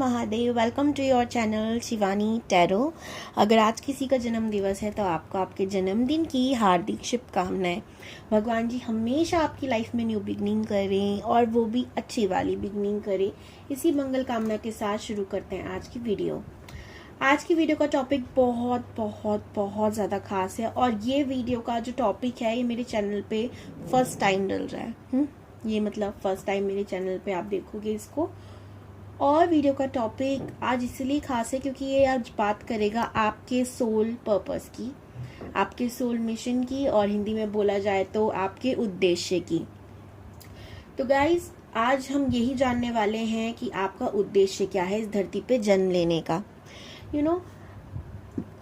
Mahadev. Welcome to your channel Shivani tarot. अगर आज किसी का जन्म दिवस है तो आपको आपके जन्मदिन की हार्दिक शुभकामनाएं। भगवान जी हमेशा आपकी लाइफ में न्यू बिगनिंग करें और वो भी अच्छी वाली बिगनिंग करें। इसी मंगल कामना के साथ शुरू करते हैं आज की वीडियो। आज की वीडियो का टॉपिक बहुत बहुत बहुत ज़्यादा खास है और ये वीडियो का जो टॉपिक है ये मेरे चैनल पे फर्स्ट टाइम डल रहा है। ये मतलब फर्स्ट टाइम मेरे चैनल पे आप देखोगे इसको। और वीडियो का टॉपिक आज इसलिए खास है क्योंकि ये आज बात करेगा आपके सोल पर्पस की, आपके सोल मिशन की, और हिंदी में बोला जाए तो आपके उद्देश्य की। तो गाइज आज हम यही जानने वाले हैं कि आपका उद्देश्य क्या है इस धरती पे जन्म लेने का,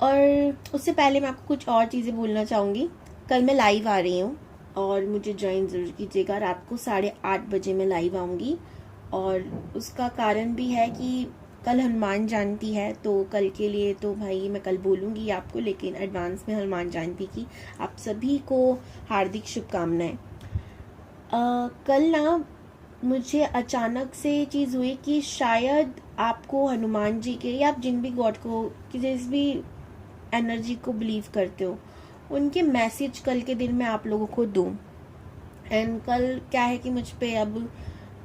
और उससे पहले मैं आपको कुछ और चीज़ें बोलना चाहूँगी। कल मैं लाइव आ रही हूँ और मुझे ज्वाइन ज़रूर कीजिएगा। रात को 8:30 बजे मैं लाइव आऊँगी और उसका कारण भी है कि कल हनुमान जयंती है, तो कल के लिए तो भाई मैं कल बोलूँगी आपको, लेकिन एडवांस में हनुमान जयंती की आप सभी को हार्दिक शुभकामनाएं। कल ना मुझे अचानक से ये चीज़ हुई कि शायद आपको हनुमान जी के, या आप जिन भी गॉड को, कि जिस भी एनर्जी को बिलीव करते हो, उनके मैसेज कल के दिन में आप लोगों को दूं। एंड कल क्या है कि मुझ पे अब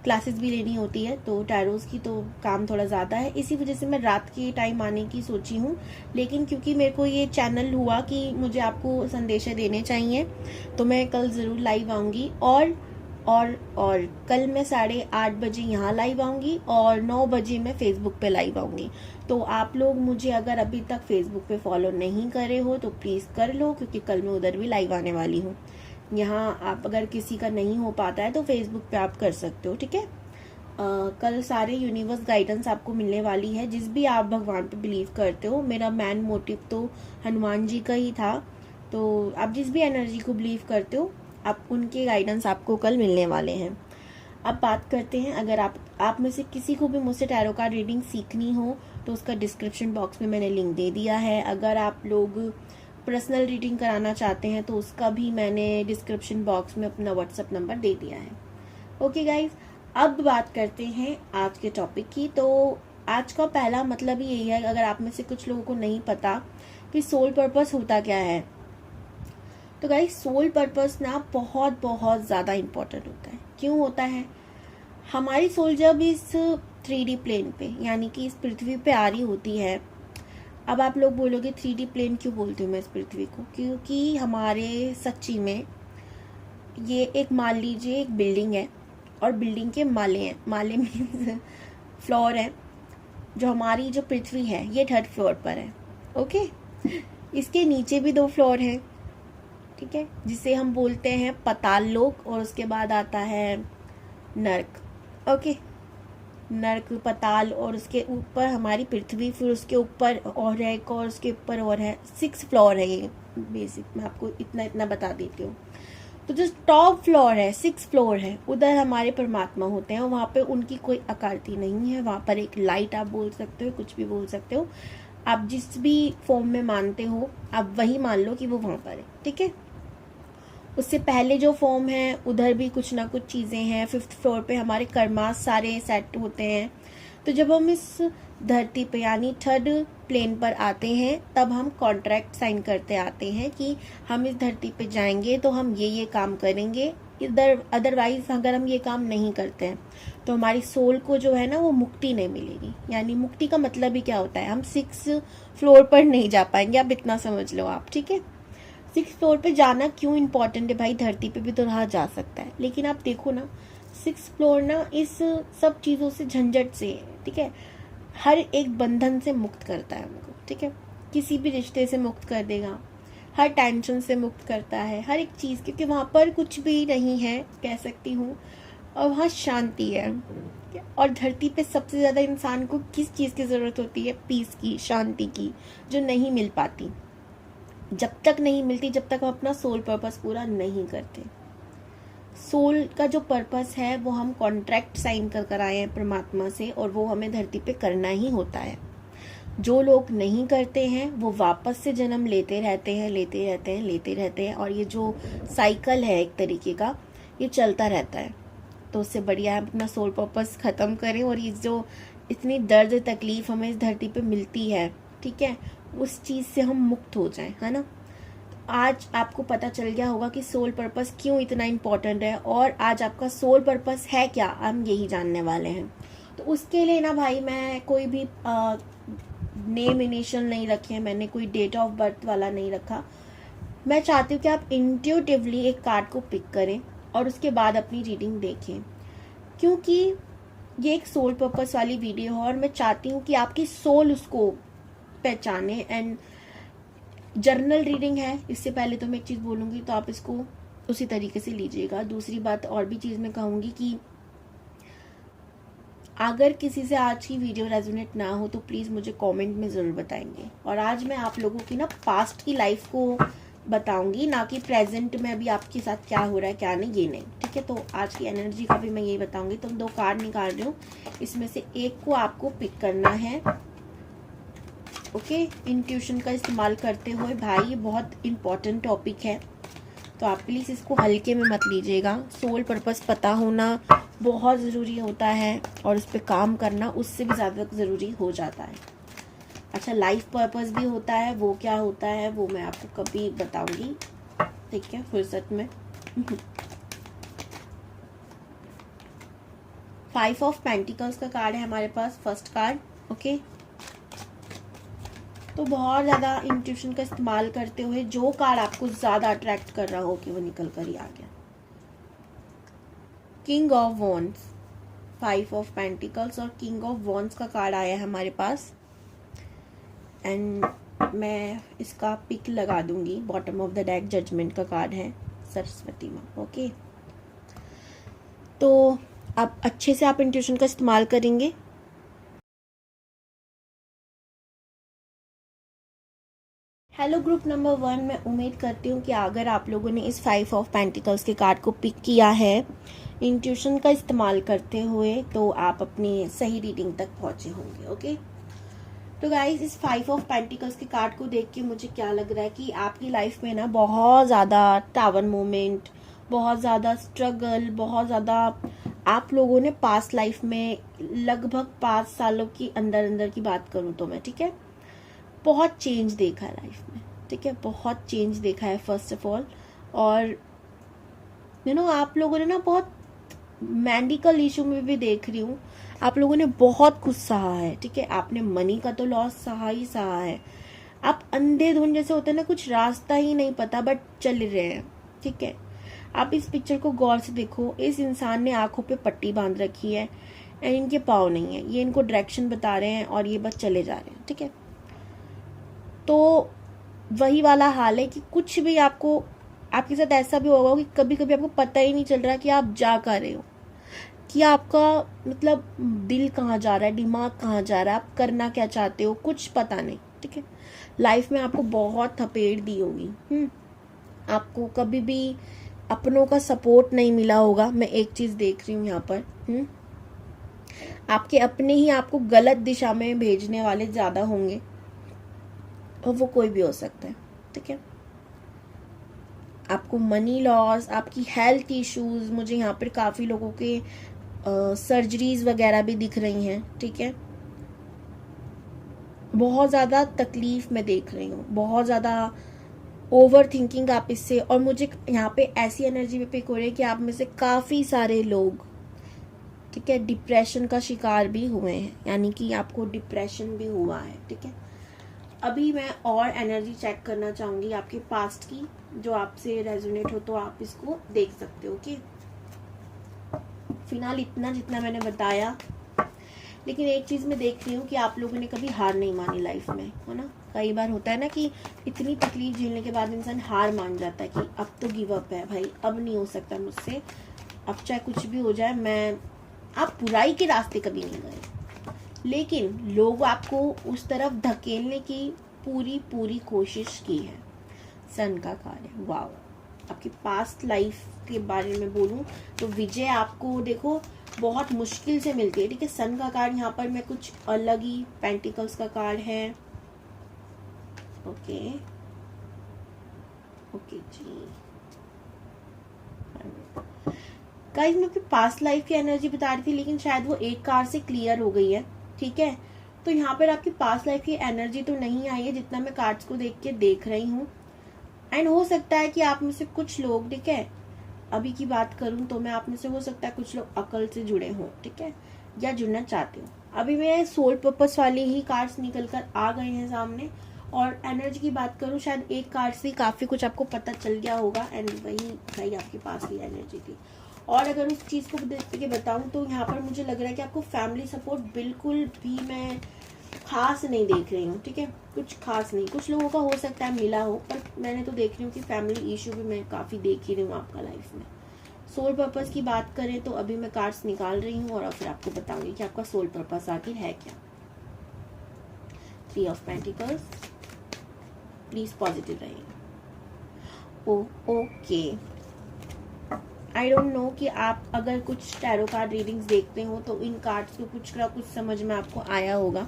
क्लासेस भी लेनी होती है, तो टैरोस की तो काम थोड़ा ज़्यादा है, इसी वजह से मैं रात के टाइम आने की सोची हूँ। लेकिन क्योंकि मेरे को ये चैनल हुआ कि मुझे आपको संदेश देने चाहिए, तो मैं कल ज़रूर लाइव आऊँगी। और कल मैं 8:30 बजे यहाँ लाइव आऊँगी और 9 बजे मैं फेसबुक पे लाइव आऊँगी। तो आप लोग मुझे अगर अभी तक फेसबुक पे फॉलो नहीं करे हो तो प्लीज़ कर लो, क्योंकि कल मैं उधर भी लाइव आने वाली हूँ। यहाँ आप अगर किसी का नहीं हो पाता है तो फेसबुक पे आप कर सकते हो, ठीक है। कल सारे यूनिवर्स गाइडेंस आपको मिलने वाली है। जिस भी आप भगवान पे बिलीव करते हो, मेरा मेन मोटिव तो हनुमान जी का ही था, तो आप जिस भी एनर्जी को बिलीव करते हो आप उनके गाइडेंस आपको कल मिलने वाले हैं। अब बात करते हैं, अगर आप में से किसी को भी मुझसे टैरो कार्ड रीडिंग सीखनी हो तो उसका डिस्क्रिप्शन बॉक्स में मैंने लिंक दे दिया है। अगर आप लोग पर्सनल रीडिंग कराना चाहते हैं तो उसका भी मैंने डिस्क्रिप्शन बॉक्स में अपना व्हाट्सएप नंबर दे दिया है। ओके गाइज, अब बात करते हैं आज के टॉपिक की। तो आज का पहला मतलब ही यही है, अगर आप में से कुछ लोगों को नहीं पता कि सोल पर्पस होता क्या है, तो गाइज सोल पर्पस ना बहुत बहुत ज़्यादा इम्पोर्टेंट होता है। क्यों होता है? हमारी सोल जब इस 3D प्लेन पे, यानी कि इस पृथ्वी पे आ रही होती है। अब आप लोग बोलोगे 3D प्लेन क्यों बोलती हूँ मैं इस पृथ्वी को? क्योंकि हमारे सच्ची में ये एक, मान लीजिए एक बिल्डिंग है और बिल्डिंग के माले हैं। माले मीन्स फ्लोर है। जो हमारी जो पृथ्वी है ये 3rd फ्लोर पर है। ओके, इसके नीचे भी 2 फ्लोर हैं, ठीक है, जिसे हम बोलते हैं पाताल लोक, और उसके बाद आता है नर्क। ओके, नर्क, पाताल, और उसके ऊपर हमारी पृथ्वी, फिर उसके ऊपर और है एक, और उसके ऊपर और है। 6 फ्लोर है ये बेसिक, मैं आपको इतना बता देती हूँ। तो जो टॉप फ्लोर है, 6 फ्लोर है, उधर हमारे परमात्मा होते हैं। वहाँ पे उनकी कोई आकृति नहीं है, वहाँ पर एक लाइट आप बोल सकते हो, कुछ भी बोल सकते हो, आप जिस भी फॉर्म में मानते हो आप वही मान लो कि वो वहाँ पर है, ठीक है। उससे पहले जो फॉर्म है उधर भी कुछ ना कुछ चीज़ें हैं। 5th फ्लोर पे हमारे कर्मास सारे सेट होते हैं। तो जब हम इस धरती पे यानी 3rd प्लेन पर आते हैं, तब हम कॉन्ट्रैक्ट साइन करते आते हैं कि हम इस धरती पे जाएंगे तो हम ये काम करेंगे। इधर अदरवाइज अगर हम ये काम नहीं करते हैं तो हमारी सोल को जो है ना वो मुक्ति नहीं मिलेगी। यानी मुक्ति का मतलब ही क्या होता है? हम 6 फ्लोर पर नहीं जा पाएंगे, आप इतना समझ लो आप, ठीक है। 6 फ्लोर पे जाना क्यों इम्पोर्टेंट है भाई? धरती पे भी तो रहा जा सकता है, लेकिन आप देखो ना 6 फ्लोर ना इस सब चीज़ों से, झंझट से, ठीक है, हर एक बंधन से मुक्त करता है हमको, ठीक है। किसी भी रिश्ते से मुक्त कर देगा, हर टेंशन से मुक्त करता है, हर एक चीज़, क्योंकि वहाँ पर कुछ भी नहीं है कह सकती हूँ, और वहाँ शांति है। और धरती पे सबसे ज़्यादा इंसान को किस चीज़ की ज़रूरत होती है? पीस की, शांति की, जो नहीं मिल पाती। जब तक नहीं मिलती, जब तक हम अपना सोल पर्पस पूरा नहीं करते। सोल का जो पर्पस है वो हम कॉन्ट्रैक्ट साइन कर आए हैं परमात्मा से, और वो हमें धरती पे करना ही होता है। जो लोग नहीं करते हैं वो वापस से जन्म लेते रहते हैं, और ये जो साइकिल है एक तरीके का, ये चलता रहता है। तो उससे बढ़िया है अपना सोल पर्पस ख़त्म करें और ये जो इतनी दर्द तकलीफ हमें इस धरती पे मिलती है, ठीक है, उस चीज़ से हम मुक्त हो जाएं, है ना। आज आपको पता चल गया होगा कि सोल पर्पस क्यों इतना इम्पोर्टेंट है, और आज आपका सोल पर्पस है क्या, हम यही जानने वाले हैं। तो उसके लिए ना भाई मैं कोई भी नेम इनिशियल नहीं रखे, मैंने कोई डेट ऑफ बर्थ वाला नहीं रखा। मैं चाहती हूँ कि आप इंट्यूटिवली एक कार्ड को पिक करें और उसके बाद अपनी रीडिंग देखें, क्योंकि ये एक सोल पर्पस वाली वीडियो है और मैं चाहती हूँ कि आपकी सोल उसको पहचाने। एंड जर्नल रीडिंग है, इससे पहले तो मैं एक चीज़ बोलूँगी तो आप इसको उसी तरीके से लीजिएगा। दूसरी बात और भी चीज़ मैं कहूँगी कि अगर किसी से आज की वीडियो रेजोनेट ना हो तो प्लीज़ मुझे कमेंट में ज़रूर बताएंगे। और आज मैं आप लोगों की ना पास्ट की लाइफ को बताऊंगी, ना कि प्रेजेंट में अभी आपके साथ क्या हो रहा है क्या नहीं, ये नहीं, ठीक है। तो आज की एनर्जी का भी मैं यही बताऊंगी। तो 2 कार्ड निकाल रही हूँ, इसमें से एक को आपको पिक करना है, ओके। इंट्यूशन का इस्तेमाल करते हुए भाई, ये बहुत इंपॉर्टेंट टॉपिक है, तो आप प्लीज़ इसको हल्के में मत लीजिएगा। सोल पर्पस पता होना बहुत ज़रूरी होता है और उस पर काम करना उससे भी ज़्यादा ज़रूरी हो जाता है। अच्छा, लाइफ पर्पस भी होता है, वो क्या होता है वो मैं आपको कभी बताऊंगी, ठीक है, फुर्सत में। 5 ऑफ पेंटिकल्स का कार्ड है हमारे पास, फर्स्ट कार्ड, ओके। तो बहुत ज़्यादा इंट्यूशन का इस्तेमाल करते हुए जो कार्ड आपको ज़्यादा अट्रैक्ट कर रहा हो कि वो निकल कर ही आ गया। King of wands, 5 of pentacles और किंग ऑफ वॉन्ड्स का कार्ड आया है हमारे पास। एंड मैं इसका पिक लगा दूंगी, bottom of the deck judgement का कार्ड है, सरस्वती माँ, ओके। तो अब अच्छे से आप इंट्यूशन का इस्तेमाल करेंगे। हेलो ग्रुप नंबर 1, मैं उम्मीद करती हूँ कि अगर आप लोगों ने इस 5 ऑफ पेंटिकल्स के कार्ड को पिक किया है इंट्यूशन का इस्तेमाल करते हुए, तो आप अपनी सही रीडिंग तक पहुँचे होंगे, ओके। तो गाइस, इस 5 ऑफ पेंटिकल्स के कार्ड को देख के मुझे क्या लग रहा है कि आपकी लाइफ में ना बहुत ज़्यादा टावर मोमेंट, बहुत ज़्यादा स्ट्रगल, बहुत ज़्यादा आप लोगों ने पास्ट लाइफ में लगभग 5 सालों की अंदर की बात करूँ तो मैं, ठीक है, बहुत चेंज देखा है लाइफ में, ठीक है, बहुत चेंज देखा है फर्स्ट ऑफ ऑल। और आप लोगों ने ना बहुत मेडिकल इशू में भी देख रही हूँ, आप लोगों ने बहुत कुछ सहा है, ठीक है। आपने मनी का तो लॉस सहा ही सहा है, आप अंधेधुंध जैसे होते हैं ना, कुछ रास्ता ही नहीं पता बट चल रहे हैं, ठीक है। आप इस पिक्चर को गौर से देखो, इस इंसान ने आंखों पे पट्टी बांध रखी है एंड इनके पाँव नहीं है, ये इनको डायरेक्शन बता रहे हैं और ये बस चले जा रहे हैं, ठीक है। तो वही वाला हाल है कि कुछ भी आपको, आपके साथ ऐसा भी होगा कि कभी कभी आपको पता ही नहीं चल रहा कि आप जा कर रहे हो, कि आपका मतलब दिल कहाँ जा रहा है, दिमाग कहाँ जा रहा है, आप करना क्या चाहते हो, कुछ पता नहीं, ठीक है। लाइफ में आपको बहुत थपेड़ दी होगी, आपको कभी भी अपनों का सपोर्ट नहीं मिला होगा। मैं एक चीज़ देख रही हूँ यहाँ पर, आपके अपने ही आपको गलत दिशा में भेजने वाले ज़्यादा होंगे, और वो कोई भी हो सकता है, ठीक है। आपको मनी लॉस, आपकी हेल्थ इश्यूज, मुझे यहाँ पर काफ़ी लोगों के सर्जरीज वगैरह भी दिख रही हैं, ठीक है। बहुत ज़्यादा तकलीफ मैं देख रही हूँ, बहुत ज़्यादा ओवर थिंकिंग आप इससे, और मुझे यहाँ पे ऐसी एनर्जी में पिक हो रही है कि आप में से काफ़ी सारे लोग, ठीक है, डिप्रेशन का शिकार भी हुए हैं, यानी कि आपको डिप्रेशन भी हुआ है, ठीक है। अभी मैं और एनर्जी चेक करना चाहूँगी आपके पास्ट की, जो आपसे रेजोनेट हो तो आप इसको देख सकते हो, ओके। फिलहाल इतना जितना मैंने बताया, लेकिन एक चीज़ मैं देख रही हूँ कि आप लोगों ने कभी हार नहीं मानी लाइफ में, है ना। कई बार होता है ना कि इतनी तकलीफ झेलने के बाद इंसान हार मान जाता है कि अब तो गिव अप है भाई, अब नहीं हो सकता मुझसे, अब चाहे कुछ भी हो जाए, आप बुराई के रास्ते कभी नहीं गए, लेकिन लोग आपको उस तरफ धकेलने की पूरी कोशिश की है। सन का कार्य, वाव। आपकी पास्ट लाइफ के बारे में बोलूं तो विजय आपको देखो बहुत मुश्किल से मिलती है, ठीक है। सन का कार्ड यहाँ पर मैं कुछ अलग ही, पेंटिकल्स का कार्ड है, ओके जी। गाइस, मैं अपनी पास्ट लाइफ की एनर्जी बता रही थी, लेकिन शायद वो एक कार्ड से क्लियर हो गई है, ठीक है। तो यहाँ पर आपकी पास्ट लाइफ की एनर्जी तो नहीं आई है जितना मैं कार्ड्स को देख के देख रही हूँ। एंड हो सकता है कि आप में से कुछ लोग, ठीक है, अभी की बात करूं तो मैं आप में से हो सकता है कुछ लोग अकल से जुड़े हों, ठीक है, या जुड़ना चाहते हो। अभी मेरे सोल पर्पस वाले ही कार्ड्स निकल कर आ गए हैं सामने। और एनर्जी की बात करूं, शायद एक कार्ड से काफी कुछ आपको पता चल गया होगा। एंड वही आपके पास की एनर्जी थी। और अगर उस चीज को देख के बताऊं तो यहाँ पर मुझे लग रहा है कि आपको फैमिली सपोर्ट बिल्कुल भी मैं खास नहीं देख रही हूँ, ठीक है, कुछ खास नहीं। कुछ लोगों का हो सकता है मिला हो, पर मैंने तो देख रही हूँ कि फैमिली इशू भी मैं काफी देख ही रही हूँ आपका लाइफ में। सोल पर्पस की बात करें तो अभी मैं कार्ड्स निकाल रही हूँ और फिर आपको बताऊंगी कि आपका सोल पर्पस आखिर है क्या। 3 ऑफ पेंटिकल्स, प्लीज पॉजिटिव रहिए। ओके, आई डोंट नो कि आप अगर कुछ टैरो कार्ड रीडिंग्स देखते हो तो इन कार्ड्स को कुछ ना कुछ समझ में आपको आया होगा।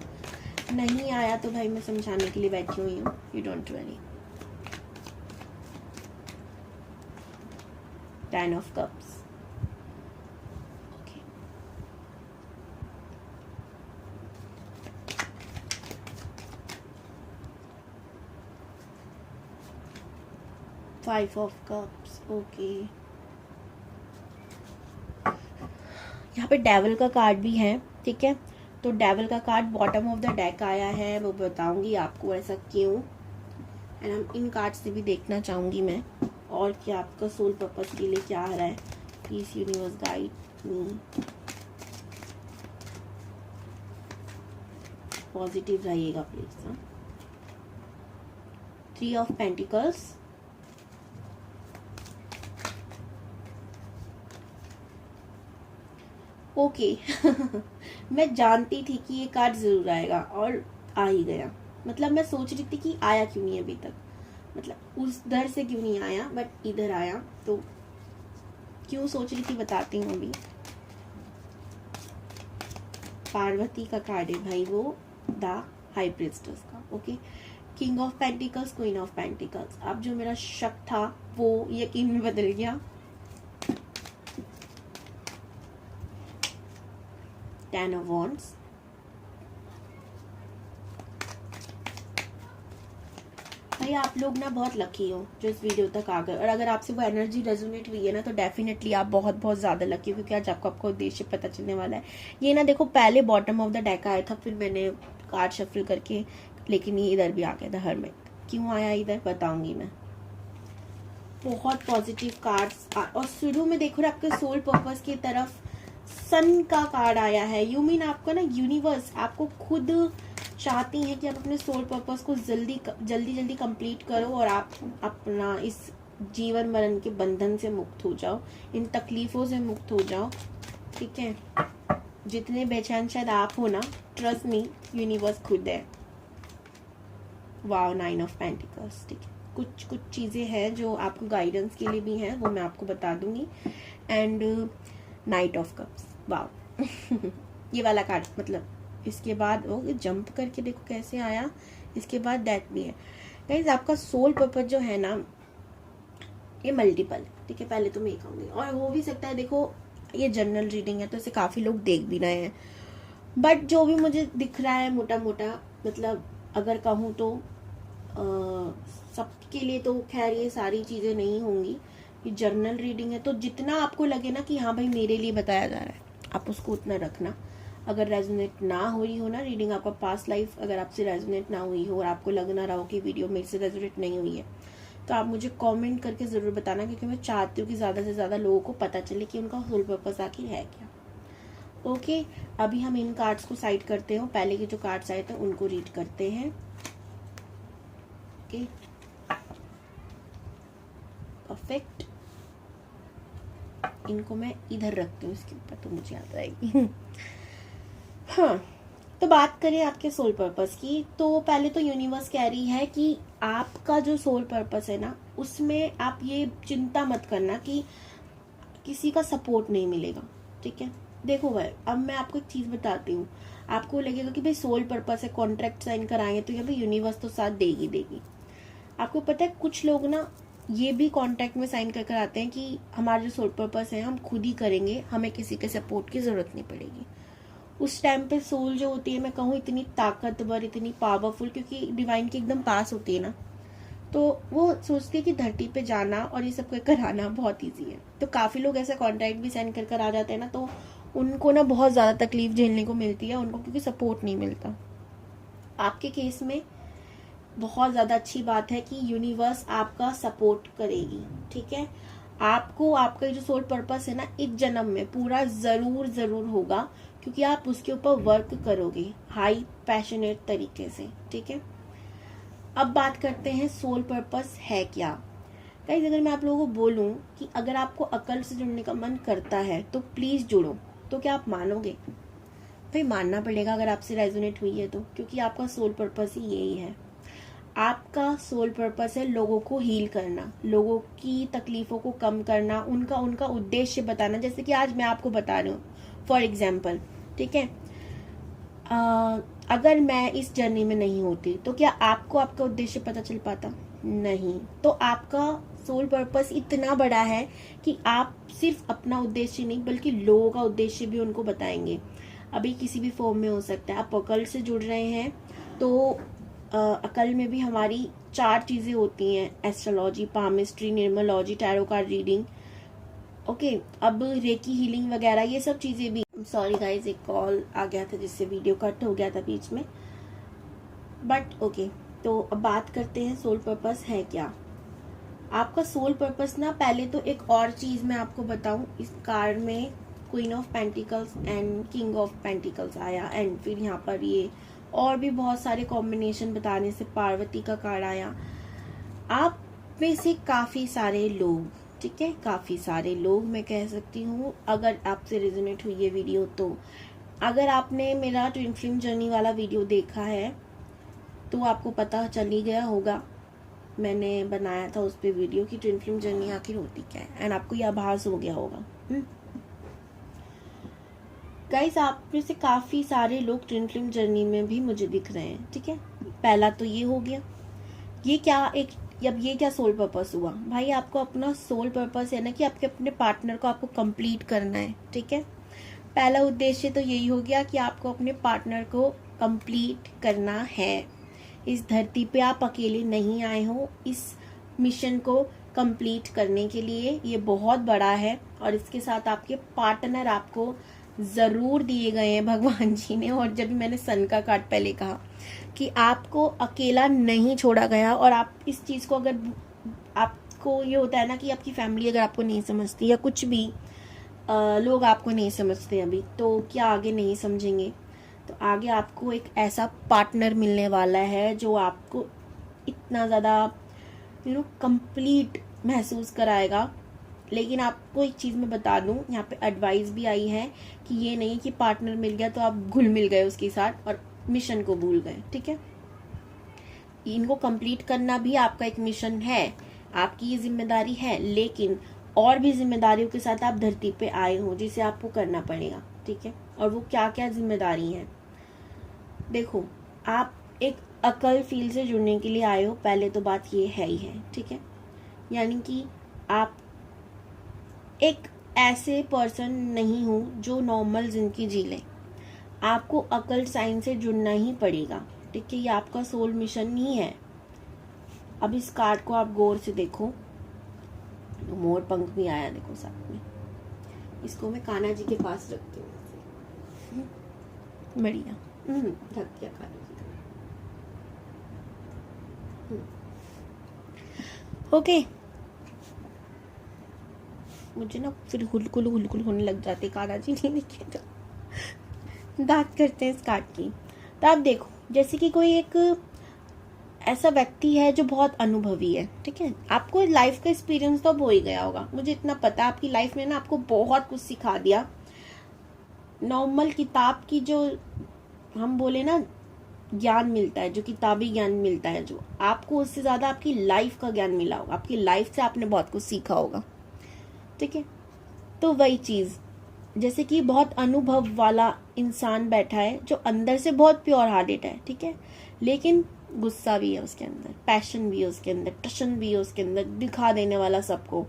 नहीं आया तो भाई मैं समझाने के लिए बैठी हुई हूँ, you don't worry. 10 of cups, okay, 5 of cups, okay. यहाँ पे डेविल का कार्ड भी है, ठीक है। तो डेविल का card bottom of the deck आया है, वो बताऊंगी आपको ऐसा क्यों। एंड हम इन कार्ड से भी देखना चाहूंगी मैं और क्या आपका सोल पर्पस के लिए क्या आ रहा है। Please universe guide me, positive रहिएगा प्लीज। 3 of pentacles, okay. मैं जानती थी कि ये कार्ड जरूर आएगा और आ ही गया। मतलब मैं सोच रही थी कि आया क्यों नहीं अभी तक, मतलब उस दर से क्यों नहीं आया, बट इधर आया। तो क्यों सोच रही थी बताती हूँ अभी। पार्वती का कार्ड है भाई वो, द हाई प्रिस्टेस का, okay. King of pentacles, queen of pentacles. अब जो मेरा शक था वो यकीन में बदल गया। 10 of wands, भाई आप लोग ना बहुत लकी हो जो इस वीडियो तक आ गए। और अगर आपसे वो एनर्जी रेजोनेट हुई है ना तो डेफिनेटली आप बहुत बहुत ज्यादा लकी हो, क्योंकि आज आपको आपका उद्देश्य पता चलने वाला है। ये ना देखो, पहले बॉटम ऑफ द डेक आया था, फिर मैंने कार्ड शफल करके, लेकिन ये इधर भी आ गया था हरमिट। क्यों आया इधर बताऊंगी मैं। बहुत पॉजिटिव कार्ड्स। और शुरू में देखो ना आपके सोल पर्पस की तरफ सन का कार्ड आया है। यू मीन आपका ना यूनिवर्स आपको खुद चाहती है कि आप अपने सोल पर्पस को जल्दी जल्दी कंप्लीट करो और आप अपना इस जीवन मरण के बंधन से मुक्त हो जाओ, इन तकलीफों से मुक्त हो जाओ, ठीक है। जितने बेचैन शायद आप हो ना, ट्रस्ट मी, यूनिवर्स खुद है। वाओ, 9 ऑफ पेंटिकल्स, ठीक है। कुछ चीजें हैं जो आपको गाइडेंस के लिए भी हैं, वो मैं आपको बता दूंगी। And night of cups, wow. ये वाला कार्ड, मतलब इसके बाद वो जंप करके देखो कैसे आया। इसके बाद दैट भी है। गाइस आपका सोल पर्पस जो है ना, ये मल्टीपल है, ठीक है। पहले तो मैं ये कहूंगी, और हो भी सकता है, देखो ये जनरल रीडिंग है तो इसे काफी लोग देख भी रहे हैं, बट जो भी मुझे दिख रहा है मोटा मोटा, मतलब अगर कहूँ तो सबके लिए तो खैर ये सारी चीजें नहीं होंगी। ये जर्नल रीडिंग है तो जितना आपको लगे ना कि हाँ भाई मेरे लिए बताया जा रहा है, आप उसको उतना रखना। अगर रेजोनेट ना हो रही हो ना रीडिंग, आपका पास्ट लाइफ अगर आपसे रेजोनेट ना हुई हो और आपको लग ना रहा हो कि वीडियो मेरे से रेजोनेट नहीं हुई है, तो आप मुझे कमेंट करके जरूर बताना, क्योंकि मैं चाहती हूँ कि ज्यादा से ज्यादा लोगों को पता चले कि उनका सोल पर्पस आखिर है क्या। ओके, अभी हम इन कार्ड्स को साइड करते हो, पहले के जो कार्ड्स आए थे उनको रीड करते हैं। Okay, perfect. इनको मैं इधर रखती हूँ, इसके ऊपर तो मुझे याद आएगी। हाँ, तो बात करें आपके सोल पर्पस की, तो पहले तो यूनिवर्स कह रही है कि आपका जो सोल पर्पस है ना, उसमें आप ये चिंता मत करना कि किसी का सपोर्ट नहीं मिलेगा, ठीक है। देखो भाई, अब मैं आपको एक चीज बताती हूँ। आपको लगेगा कि भाई सोल पर्पस है, कॉन्ट्रैक्ट साइन कराएंगे तो ये भाई यूनिवर्स तो साथ देगी। आपको पता है कुछ लोग ना ये भी कॉन्ट्रैक्ट में साइन कर आते हैं कि हमारा जो सोल पर्पस है हम खुद ही करेंगे, हमें किसी के सपोर्ट की जरूरत नहीं पड़ेगी। उस टाइम पे सोल जो होती है, मैं कहूँ इतनी ताकतवर, इतनी पावरफुल, क्योंकि डिवाइन के एकदम पास होती है ना, तो वो सोचती है कि धरती पे जाना और ये सब कराना बहुत ईजी है। तो काफ़ी लोग ऐसा कॉन्ट्रैक्ट भी साइन कर आ जाते हैं ना, तो उनको ना बहुत ज़्यादा तकलीफ झेलने को मिलती है उनको, क्योंकि सपोर्ट नहीं मिलता। आपके केस में बहुत ज़्यादा अच्छी बात है कि यूनिवर्स आपका सपोर्ट करेगी, ठीक है। आपको आपका जो सोल पर्पस है ना, इस जन्म में पूरा ज़रूर होगा, क्योंकि आप उसके ऊपर वर्क करोगे हाई पैशनेट तरीके से, ठीक है। अब बात करते हैं सोल पर्पस है क्या। गाइस, अगर मैं आप लोगों को बोलूं कि अगर आपको अकल से जुड़ने का मन करता है तो प्लीज़ जुड़ो, तो क्या आप मानोगे? भाई मानना पड़ेगा अगर आपसे रेजोनेट हुई है तो, क्योंकि आपका सोल पर्पस ही यही है। आपका सोल पर्पस है लोगों को हील करना, लोगों की तकलीफों को कम करना, उनका उद्देश्य बताना, जैसे कि आज मैं आपको बता रही हूँ फॉर एग्जाम्पल, ठीक है। अगर मैं इस जर्नी में नहीं होती तो क्या आपको आपका उद्देश्य पता चल पाता? नहीं। तो आपका सोल पर्पस इतना बड़ा है कि आप सिर्फ अपना उद्देश्य नहीं बल्कि लोगों का उद्देश्य भी उनको बताएंगे। अभी किसी भी फॉर्म में हो सकता है। आप अकल से जुड़ रहे हैं तो अकल में भी हमारी 4 चीजें होती हैं, astrology, palmistry, numerology, tarot card reading, okay. अब रेकी हीलिंग वगैरह ये सब चीजें भी। सॉरी गाइज, एक कॉल आ गया था जिससे वीडियो कट हो गया था बीच में, बट ओके। तो अब बात करते हैं सोल पर्पस है क्या। आपका सोल पर्पस ना, पहले तो एक और चीज मैं आपको बताऊं, इस कार्ड में queen of pentacles and king of pentacles आया, एंड फिर यहाँ पर ये और भी बहुत सारे कॉम्बिनेशन बताने से पार्वती का कार्ड आया। आप में से काफी सारे लोग, ठीक है, काफी सारे लोग मैं कह सकती हूँ, अगर आपसे रेजोनेट हुई ये वीडियो तो, अगर आपने मेरा ट्विन फ्लेम जर्नी वाला वीडियो देखा है तो आपको पता चल ही गया होगा, मैंने बनाया था उस पे वीडियो की ट्विन फ्लेम जर्नी आखिर होती क्या है, एंड आपको ये आभास हो गया होगा। गाइस, आप में से काफी सारे लोग ट्विन फ्लेम जर्नी में भी मुझे दिख रहे हैं, ठीक है। पहला तो ये हो गया। ये क्या सोल पर्पस हुआ भाई? आपको अपना सोल पर्पस है ना कि आपके अपने पार्टनर को आपको कंप्लीट करना है, ठीक है। पहला उद्देश्य तो यही हो गया कि आपको अपने पार्टनर को कंप्लीट करना है। इस धरती पे आप अकेले नहीं आए हो इस मिशन को कंप्लीट करने के लिए, ये बहुत बड़ा है, और इसके साथ आपके पार्टनर आपको जरूर दिए गए हैं भगवान जी ने। और जब मैंने सन का कार्ड पहले कहा कि आपको अकेला नहीं छोड़ा गया, और आप इस चीज को, अगर आपको ये होता है ना कि आपकी फैमिली अगर आपको नहीं समझती या कुछ भी लोग आपको नहीं समझते अभी, तो क्या आगे नहीं समझेंगे? तो आगे आपको एक ऐसा पार्टनर मिलने वाला है जो आपको इतना ज़्यादा कंप्लीट महसूस कराएगा। लेकिन आपको एक चीज़ मैं बता दूं, यहाँ पे एडवाइस भी आई है कि ये नहीं कि पार्टनर मिल गया तो आप घुल मिल गए उसके साथ और मिशन को भूल गए, ठीक है। इनको कंप्लीट करना भी आपका एक मिशन है, आपकी ये जिम्मेदारी है, लेकिन और भी जिम्मेदारियों के साथ आप धरती पे आए हो जिसे आपको करना पड़ेगा, ठीक है। और वो क्या क्या जिम्मेदारी है, देखो, आप एक अकल फील्ड से जुड़ने के लिए आए हो, पहले तो बात ये है ही है, ठीक है। यानी कि आप एक ऐसे पर्सन नहीं हो जो नॉर्मल जिंदगी जी ले, आपको अकल साइन से जुड़ना ही पड़ेगा, ठीक है। ये आपका सोल मिशन ही है। अब इस कार्ड को आप गौर से देखो, मोर पंख भी आया देखो साथ में। इसको मैं कान्हा जी के पास रखती हूँ, बढ़िया, ढक दिया कान्हा जी का। ओके, मुझे ना फिर हुलकुल होने लग जाते, कान्हा जी नहीं दिखे तो। बात करते हैं इस कार्ड की। तो आप देखो, जैसे कि कोई एक ऐसा व्यक्ति है जो बहुत अनुभवी है, ठीक है। आपको लाइफ का एक्सपीरियंस तो अब हो ही गया होगा, मुझे इतना पता है। आपकी लाइफ में ना आपको बहुत कुछ सिखा दिया। नॉर्मल किताब की जो हम बोले ना ज्ञान मिलता है, जो किताबी ज्ञान मिलता है, जो आपको उससे ज्यादा आपकी लाइफ का ज्ञान मिला होगा। आपकी लाइफ से आपने बहुत कुछ सीखा होगा, ठीक है। तो वही चीज, जैसे कि बहुत अनुभव वाला इंसान बैठा है जो अंदर से बहुत प्योर हार्टेड है, ठीक है, लेकिन गुस्सा भी है उसके अंदर, पैशन भी है उसके अंदर, टशन भी है उसके अंदर, दिखा देने वाला सबको,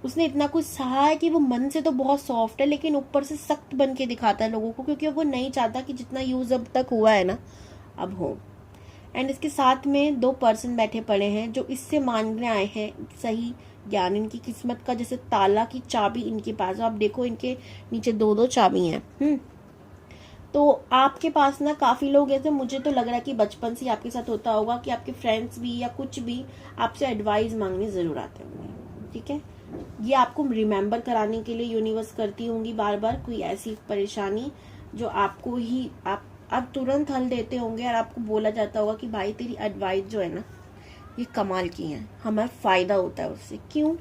उसने इतना कुछ सहा है कि वो मन से तो बहुत सॉफ्ट है, लेकिन ऊपर से सख्त बन के दिखाता है लोगों को, क्योंकि वो नहीं चाहता कि जितना यूज अब तक हुआ है ना अब हो। एंड इसके साथ में 2 पर्सन बैठे पड़े हैं जो इससे मांगने आए हैं सही ज्ञान। इनकी किस्मत का जैसे ताला की चाबी इनके पास, आप देखो इनके नीचे 2-2 चाबी हैं। तो आपके पास ना काफी लोग ऐसे, मुझे तो लग रहा है कि बचपन से आपके साथ होता होगा कि आपके फ्रेंड्स भी या कुछ भी आपसे एडवाइस मांगने जरूर आते होंगे, ठीक है। ये आपको रिमेम्बर कराने के लिए यूनिवर्स करती होंगी बार बार कोई ऐसी परेशानी जो आपको ही आप तुरंत हल देते होंगे, और आपको बोला जाता होगा कि भाई तेरी एडवाइस जो है ना ये कमाल की है, हमारा फायदा होता है उससे। क्यों?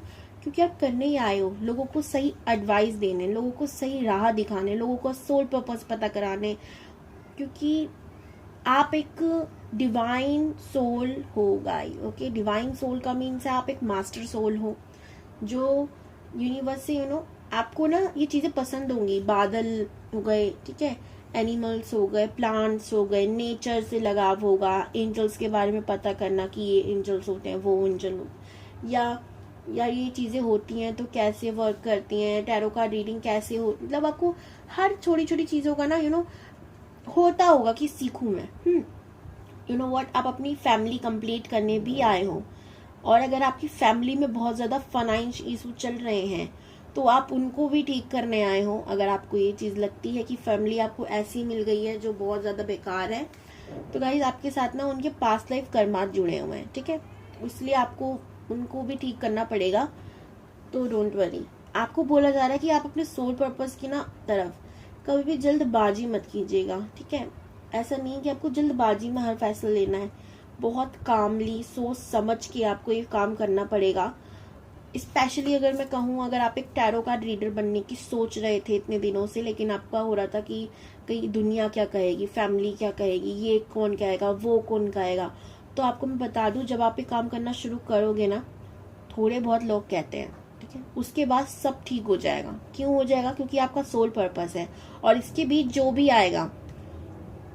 क्योंकि आप करने ही आए हो, लोगों को सही एडवाइस देने, लोगों को सही राह दिखाने, लोगों को सोल पर्पस पता कराने, क्योंकि आप एक डिवाइन सोल हो गाइस। ओके, डिवाइन सोल का मीन्स है आप एक मास्टर सोल हो जो यूनिवर्स से आपको ना ये चीजें पसंद होंगी। बादल हो गए, ठीक है, एनिमल्स हो गए, प्लांट्स हो गए, नेचर से लगाव होगा, एंजल्स के बारे में पता करना कि ये एंजल्स होते हैं, वो एंजल या ये चीजें होती हैं तो कैसे वर्क करती हैं, टैरो कार्ड रीडिंग कैसे हो, मतलब आपको हर छोटी छोटी चीजों का ना होता होगा कि सीखूं मैं। व्हाट, आप अपनी फैमिली कंप्लीट करने भी आए हो, और अगर आपकी फैमिली में बहुत ज्यादा फाइनेंशियल इशू चल रहे हैं तो आप उनको भी ठीक करने आए हो। अगर आपको ये चीज लगती है कि फैमिली आपको ऐसी मिल गई है जो बहुत ज्यादा बेकार है, तो गाइज आपके साथ ना उनके पास्ट लाइफ कर्मात जुड़े हुए हैं, ठीक है, इसलिए आपको उनको भी ठीक करना पड़ेगा। तो डोंट वरी, आपको बोला जा रहा है कि आप अपने सोल पर्पस की ना तरफ कभी भी जल्दबाजी मत कीजिएगा, ठीक है। ऐसा नहीं है कि आपको जल्दबाजी में हर फैसला लेना है, बहुत कामली सोच समझ के आपको ये काम करना पड़ेगा। स्पेशली अगर मैं कहूँ, अगर आप एक टैरो कार्ड रीडर बनने की सोच रहे थे इतने दिनों से, लेकिन आपका हो रहा था कि कहीं दुनिया क्या कहेगी, फैमिली क्या कहेगी, ये कौन कहेगा, वो कौन कहेगा, तो आपको मैं बता दूं, जब आप ये काम करना शुरू करोगे ना, थोड़े बहुत लोग कहते हैं, ठीक है, उसके बाद सब ठीक हो जाएगा। क्यों हो जाएगा? क्योंकि आपका सोल पर्पस है, और इसके बीच जो भी आएगा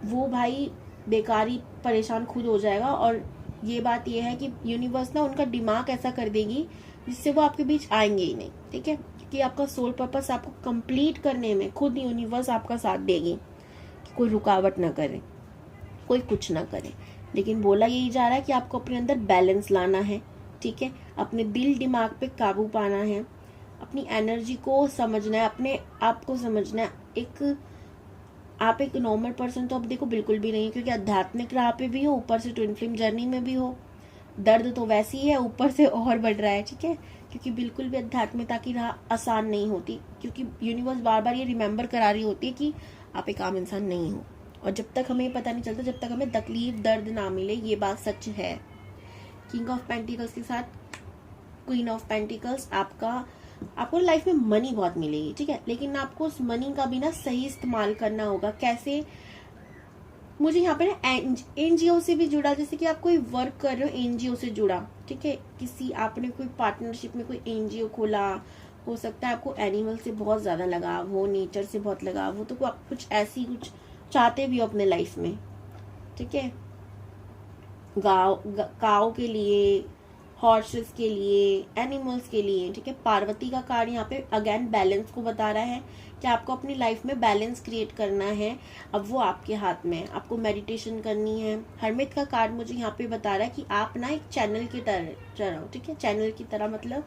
वो भाई बेकारी परेशान खुद हो जाएगा। और ये बात ये है कि यूनिवर्स ना उनका दिमाग ऐसा कर देगी जिससे वो आपके बीच आएंगे ही नहीं, ठीक है, क्योंकि आपका सोल पर्पस आपको कंप्लीट करने में खुद यूनिवर्स आपका साथ देगी कि कोई रुकावट ना करे, कोई कुछ ना करे। लेकिन बोला यही जा रहा है कि आपको अपने अंदर बैलेंस लाना है, ठीक है, अपने दिल दिमाग पे काबू पाना है, अपनी एनर्जी को समझना है, अपने आप को समझना है। आप एक नॉर्मल पर्सन तो अब देखो बिल्कुल भी नहीं है, क्योंकि आध्यात्मिक राह पे भी हो, ऊपर से ट्विन फ्लेम जर्नी में भी हो, दर्द तो वैसी ही है, ऊपर से और बढ़ रहा है, ठीक है, क्योंकि बिल्कुल भी आध्यात्मिकता की राह आसान नहीं होती, क्योंकि यूनिवर्स बार बार ये रिमेम्बर करा रही होती है कि आप एक आम इंसान नहीं हो। और जब तक हमें पता नहीं चलता, जब तक हमें तकलीफ दर्द ना मिले, ये बात सच है। किंग ऑफ पेंटिकल्स के साथ क्वीन ऑफ पेंटिकल्स, आपको लाइफ में मनी बहुत मिलेगी, ठीक है, लेकिन आपको उस मनी का भी ना सही इस्तेमाल करना होगा। कैसे? मुझे यहाँ पे ना एनजीओ से भी जुड़ा, जैसे कि आप कोई वर्क कर रहे हो एनजीओ से जुड़ा, ठीक है, किसी आपने कोई पार्टनरशिप में कोई एनजीओ खोला, हो सकता है आपको एनिमल से बहुत ज्यादा लगाव हो, नेचर से बहुत लगाव हो, तो आप कुछ ऐसी कुछ चाहते भी हो अपने लाइफ में, ठीक है, काव के लिए, हॉर्सेस के लिए, एनिमल्स के लिए, ठीक है। पार्वती का कार्ड यहाँ पे अगेन बैलेंस को बता रहा है कि आपको अपनी लाइफ में बैलेंस क्रिएट करना है। अब वो आपके हाथ में है, आपको मेडिटेशन करनी है। हरमित का कार्ड मुझे यहाँ पे बता रहा है कि आप ना एक चैनल की तरह चलो, ठीक है, चैनल की तरह मतलब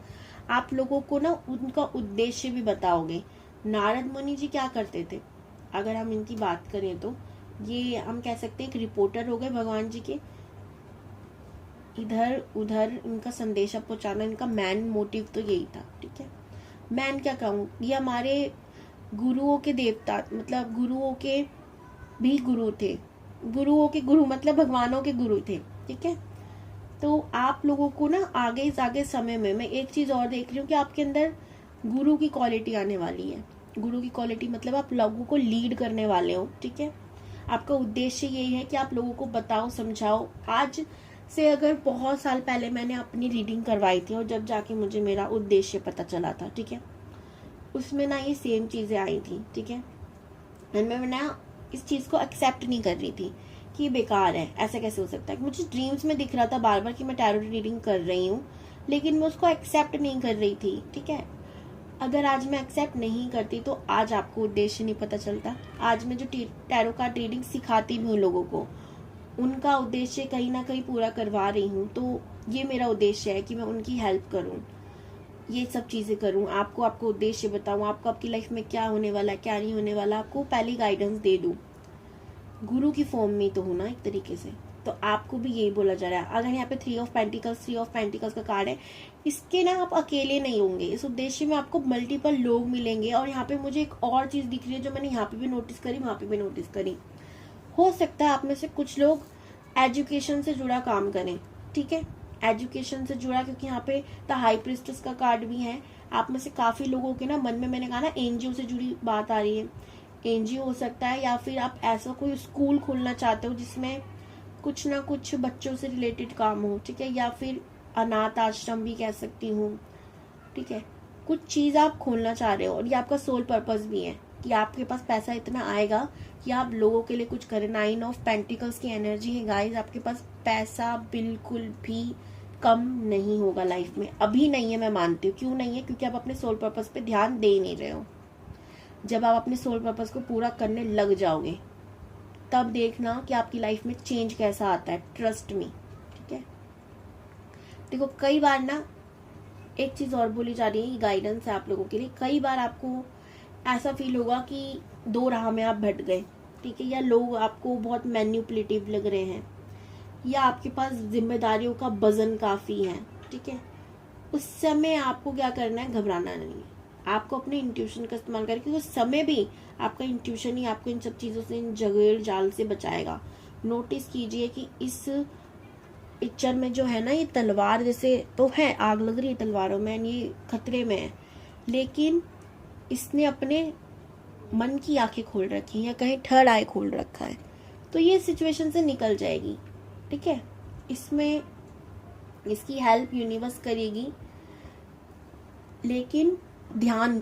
आप लोगों को ना उनका उद्देश्य भी बताओगे। नारद मुनि जी क्या करते थे, अगर हम इनकी बात करें तो ये हम कह सकते हैं एक रिपोर्टर हो गए भगवान जी के, इधर उधर इनका संदेशा पहुंचाना, इनका मैन मोटिव तो यही था, ठीक है। मैन क्या कहूँ, ये हमारे गुरुओं के देवता, मतलब गुरुओं के भी गुरु थे, गुरुओं के गुरु मतलब भगवानों के गुरु थे, ठीक है। तो आप लोगों को ना आगे समय में मैं एक चीज और देख रही हूँ कि आपके अंदर गुरु की क्वालिटी आने वाली है। गुरु की क्वालिटी मतलब आप लोगों को लीड करने वाले हो, ठीक है। आपका उद्देश्य यही है कि आप लोगों को बताओ, समझाओ। आज से अगर बहुत साल पहले मैंने अपनी रीडिंग करवाई थी और जब जाके मुझे मेरा उद्देश्य पता चला था, ठीक है, उसमें ना ये सेम चीजें आई थी, ठीक है, एंड मैं ना इस चीज को एक्सेप्ट नहीं कर रही थी कि बेकार है, ऐसा कैसे हो सकता है। मुझे ड्रीम्स में दिख रहा था बार बार कि मैं टैरो रीडिंग कर रही हूँ, लेकिन मैं उसको एक्सेप्ट नहीं कर रही थी। ठीक है, अगर आज मैं एक्सेप्ट नहीं करती तो आज आपको उद्देश्य नहीं पता चलता। आज मैं जो टैरो कार्ड रीडिंग सिखाती भी हूँ लोगों को, उनका उद्देश्य कहीं ना कहीं पूरा करवा रही हूँ। तो ये मेरा उद्देश्य है कि मैं उनकी हेल्प करूँ, ये सब चीज़ें करूँ, आपको उद्देश्य बताऊँ, आपको आपकी लाइफ में क्या होने वाला है क्या नहीं होने वाला, आपको पहले गाइडेंस दे दूँ। गुरु की फॉर्म में तो हूँ ना एक तरीके से। तो आपको भी यही बोला जा रहा है। अगर यहाँ पे 3 ऑफ पेंटिकल्स का कार्ड है, इसके ना आप अकेले नहीं होंगे। इस उद्देश्य में आपको मल्टीपल लोग मिलेंगे। और यहाँ पे मुझे एक और चीज़ दिख रही है जो मैंने यहाँ पे भी नोटिस करी, वहाँ पे भी नोटिस करी। हो सकता है आप में से कुछ लोग एजुकेशन से जुड़ा काम करें। ठीक है, एजुकेशन से जुड़ा, क्योंकि यहाँ पे द हाई प्रिस्टेस का कार्ड भी है। आप में से काफी लोगों के ना मन में, मैंने कहा ना, एनजीओ से जुड़ी बात आ रही है। एनजीओ हो सकता है, या फिर आप ऐसा कोई स्कूल खोलना चाहते हो जिसमें कुछ ना कुछ बच्चों से रिलेटेड काम हो। ठीक है, या फिर अनाथ आश्रम भी कह सकती हूँ। ठीक है, कुछ चीज आप खोलना चाह रहे हो और ये आपका सोल पर्पस भी है कि आपके पास पैसा इतना आएगा कि आप लोगों के लिए कुछ करें। 9 ऑफ पेंटिकल्स की एनर्जी है गाइस। आपके पास पैसा बिल्कुल भी कम नहीं होगा लाइफ में। अभी नहीं है, मैं मानती हूँ। क्यों नहीं है? क्योंकि आप अपने सोल पर्पस पे ध्यान दे नहीं रहे हो। जब आप अपने सोल पर्पस को पूरा करने लग जाओगे तब देखना कि आपकी लाइफ में चेंज कैसा आता है। Trust me. ठीक है, देखो कई बार ना एक चीज और बोली जा रही है, ये गाइडेंस है आप लोगों के लिए। कई बार आपको ऐसा फील होगा कि 2 राह में आप भटक गए। ठीक है, या लोग आपको बहुत मैन्युपुलेटिव लग रहे हैं, या आपके पास जिम्मेदारियों का वजन काफी है। ठीक है, उस समय आपको क्या करना है? घबराना नहीं है। आपको अपने इंट्यूशन का इस्तेमाल करें, क्योंकि उस समय भी आपका इंट्यूशन ही आपको इन सब चीजों से, इन जगेड़ जाल से बचाएगा। नोटिस कीजिए कि इस पिक्चर में जो है ना, ये तलवार जैसे तो है, आग लग रही है तलवारों में, ये खतरे में है, लेकिन इसने अपने मन की आंखें खोल रखी हैं, या कहीं थर्ड आई खोल रखा है। तो ये सिचुएशन से निकल जाएगी। ठीक है, इसमें इसकी हेल्प यूनिवर्स करेगी, लेकिन ध्यान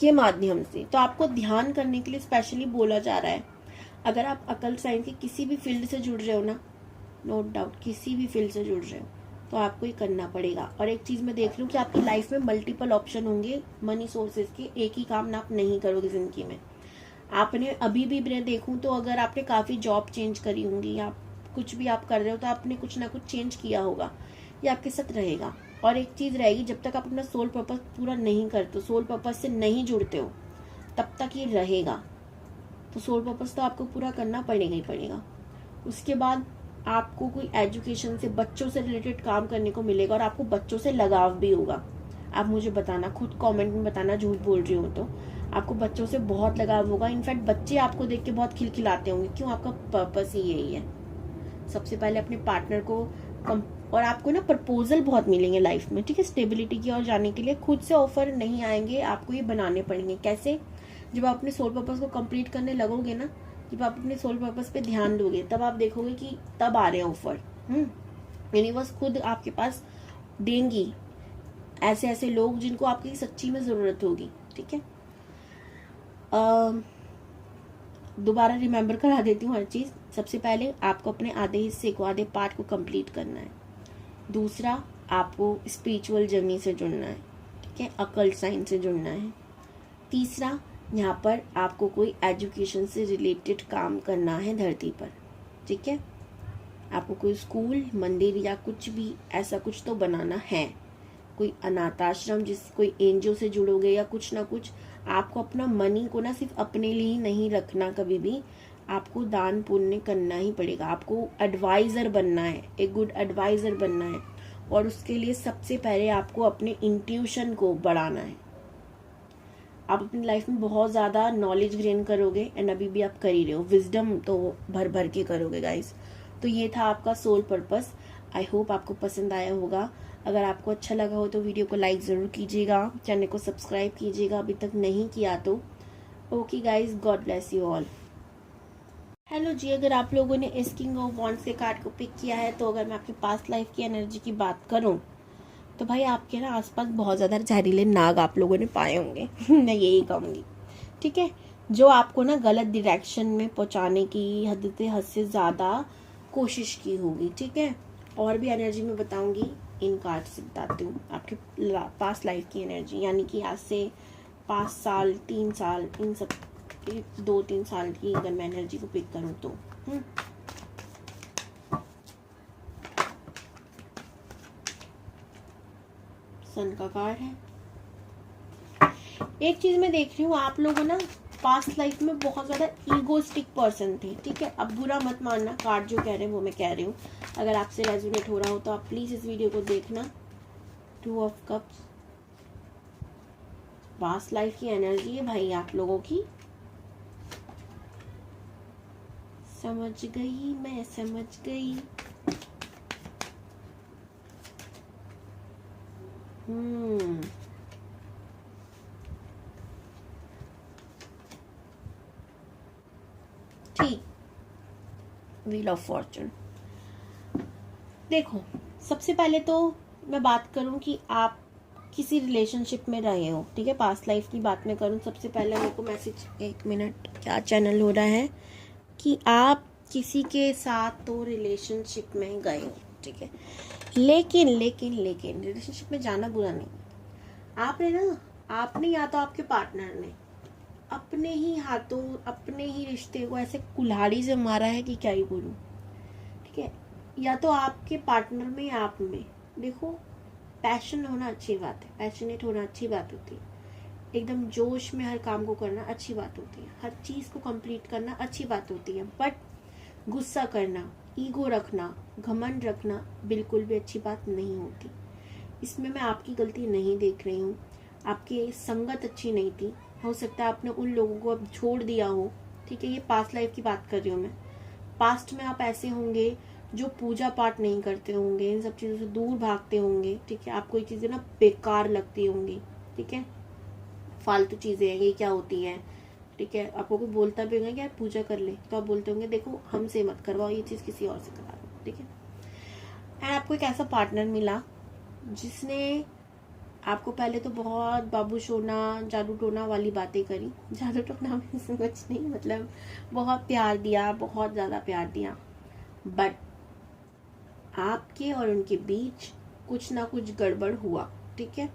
के माध्यम से। तो आपको ध्यान करने के लिए स्पेशली बोला जा रहा है। अगर आप अकल साइंस के किसी भी फील्ड से जुड़ रहे हो ना, नो डाउट किसी भी फील्ड से जुड़ रहे हो, तो आपको ये करना पड़ेगा। और एक चीज मैं देख रही हूँ कि आपकी लाइफ में मल्टीपल ऑप्शन होंगे मनी सोर्सेज के। एक ही काम ना आप नहीं करोगे जिंदगी में। आपने अभी भी मैं देखूं तो अगर आपने काफी जॉब चेंज करी होंगी, या कुछ भी आप कर रहे हो, तो आपने कुछ ना कुछ चेंज किया होगा। ये आपके साथ रहेगा। और एक चीज रहेगी, जब तक आप अपना सोल पर्पस पूरा नहीं करते हो, सोल पर्पस से नहीं जुड़ते हो, तब तक ये रहेगा। तो सोल पर्पस तो आपको पूरा करना पड़ेगा ही पड़ेगा। उसके बाद आपको कोई एजुकेशन से, बच्चों से रिलेटेड काम करने को मिलेगा, और आपको बच्चों से लगाव भी होगा। आप मुझे बताना, खुद कमेंट में बताना झूठ बोल रही हो तो। आपको बच्चों से बहुत लगाव होगा। इनफैक्ट बच्चे आपको देख के बहुत खिलखिलाते होंगे। क्यों? आपका पर्पस ही यही है। सबसे पहले अपने पार्टनर को और आपको ना प्रपोजल बहुत मिलेंगे लाइफ में। ठीक है, स्टेबिलिटी की ओर जाने के लिए खुद से ऑफर नहीं आएंगे, आपको ये बनाने पड़ेंगे। कैसे? जब आप अपने सोल पर्पस को कंप्लीट करने लगोगे ना, जब आप अपने सोल पर्पस पे ध्यान दोगे, तब आप देखोगे कि तब आ रहे हैं ऑफर। यूनिवर्स खुद आपके पास देंगी ऐसे ऐसे लोग जिनको आपकी सच्ची में जरूरत होगी। ठीक है, दोबारा रिमेम्बर करा देती हूँ हर चीज। सबसे पहले आपको अपने आधे हिस्से को, आधे पार्ट को कंप्लीट करना है। दूसरा, आपको स्पिरिचुअल जर्नी से जुड़ना है। ठीक है, अकल्ट साइंस से जुड़ना है। तीसरा, यहाँ पर आपको कोई एजुकेशन से रिलेटेड काम करना है धरती पर। ठीक है, आपको कोई स्कूल, मंदिर या कुछ भी ऐसा कुछ तो बनाना है। कोई अनाथ आश्रम, कोई एनजीओ से जुड़ोगे, या कुछ ना कुछ। आपको अपना मनी को ना सिर्फ अपने लिए ही नहीं रखना, कभी भी आपको दान पुण्य करना ही पड़ेगा। आपको एडवाइजर बनना है, एक गुड एडवाइजर बनना है। और उसके लिए सबसे पहले आपको अपने इंट्यूशन को बढ़ाना है। आप अपनी लाइफ में बहुत ज़्यादा नॉलेज गेन करोगे, एंड अभी भी आप कर ही रहे हो। विजडम तो भर भर के करोगे गाइस। तो ये था आपका सोल पर्पस। आई होप आपको पसंद आया होगा। अगर आपको अच्छा लगा हो तो वीडियो को लाइक ज़रूर कीजिएगा, चैनल को सब्सक्राइब कीजिएगा अभी तक नहीं किया तो। Okay guys, god bless you all. Hello जी, अगर आप लोगों ने इस किंग ऑफ वॉन्ड्स के कार्ड को पिक किया है, तो अगर मैं आपकी पास्ट लाइफ की एनर्जी की बात करूं, तो भाई आपके ना आसपास बहुत ज़्यादा जहरीले नाग आप लोगों ने पाए होंगे। मैं यही कहूँगी। ठीक है, जो आपको ना गलत डायरेक्शन में पहुँचाने की हद से ज़्यादा कोशिश की होगी। ठीक है, और भी एनर्जी में बताऊँगी। इन कार्ड से बताती हूँ आपके पास्ट लाइफ की एनर्जी, यानी कि आज से 5 साल 3 साल इन सब 2-3 साल की अगर मैं एनर्जी को पिक करूँ तो सन का कार्ड है। एक चीज मैं देख रही हूँ, आप लोगों ना पास्ट लाइफ में बहुत ज्यादा ईगोस्टिक पर्सन थे, ठीक है। अब बुरा मत मानना, कार्ड जो कह रहे हैं वो मैं कह रही हूँ। अगर आपसे रेजोनेट हो रहा हो तो आप प्लीज इस वीडियो को देखना। 2 ऑफ कप्स पास्ट लाइफ की एनर्जी है भाई आप लोगों की। समझ गई, मैं समझ गई। ठीक, व्हील ऑफ फॉर्चून। देखो, सबसे पहले तो मैं बात करूं कि आप किसी रिलेशनशिप में रहे हो, ठीक है। पास्ट लाइफ की बात मैं करूं, सबसे पहले मेरे को मैसेज, 1 मिनट, क्या चैनल हो रहा है कि आप किसी के साथ तो रिलेशनशिप में गए हो, ठीक है। लेकिन लेकिन लेकिन रिलेशनशिप में जाना बुरा नहीं। आपने या तो आपके पार्टनर ने अपने ही हाथों अपने ही रिश्ते को ऐसे कुल्हाड़ी से मारा है कि क्या ही बोलूं, ठीक है। या तो आपके पार्टनर में या आप में, देखो, पैशन होना अच्छी बात है, पैशनेट होना अच्छी बात होती है, एकदम जोश में हर काम को करना अच्छी बात होती है, हर चीज को कंप्लीट करना अच्छी बात होती है। बट गुस्सा करना, ईगो रखना, घमंड रखना बिल्कुल भी अच्छी बात नहीं होती। इसमें मैं आपकी गलती नहीं देख रही हूँ। आपकी संगत अच्छी नहीं थी, हो सकता है आपने उन लोगों को अब छोड़ दिया हो, ठीक है। ये पास्ट लाइफ की बात कर रही हूँ मैं। पास्ट में आप ऐसे होंगे जो पूजा पाठ नहीं करते होंगे, इन सब चीजों से दूर भागते होंगे, ठीक है। आपको ये चीजें ना बेकार लगती होंगी, ठीक है। फालतू चीजें हैं, ये क्या होती है, ठीक है। आपको कोई बोलता भी होगा कि यार पूजा कर ले, तो आप बोलते होंगे देखो हमसे मत करवाओ, ये चीज किसी और से करा लो, ठीक है। एंड आपको एक ऐसा पार्टनर मिला जिसने आपको पहले तो बहुत बाबू सोना जादू टोना वाली बातें करी। जादू टोना में कुछ नहीं, मतलब बहुत प्यार दिया, बहुत ज्यादा प्यार दिया। बट आपके और उनके बीच कुछ ना कुछ गड़बड़ हुआ, ठीक है।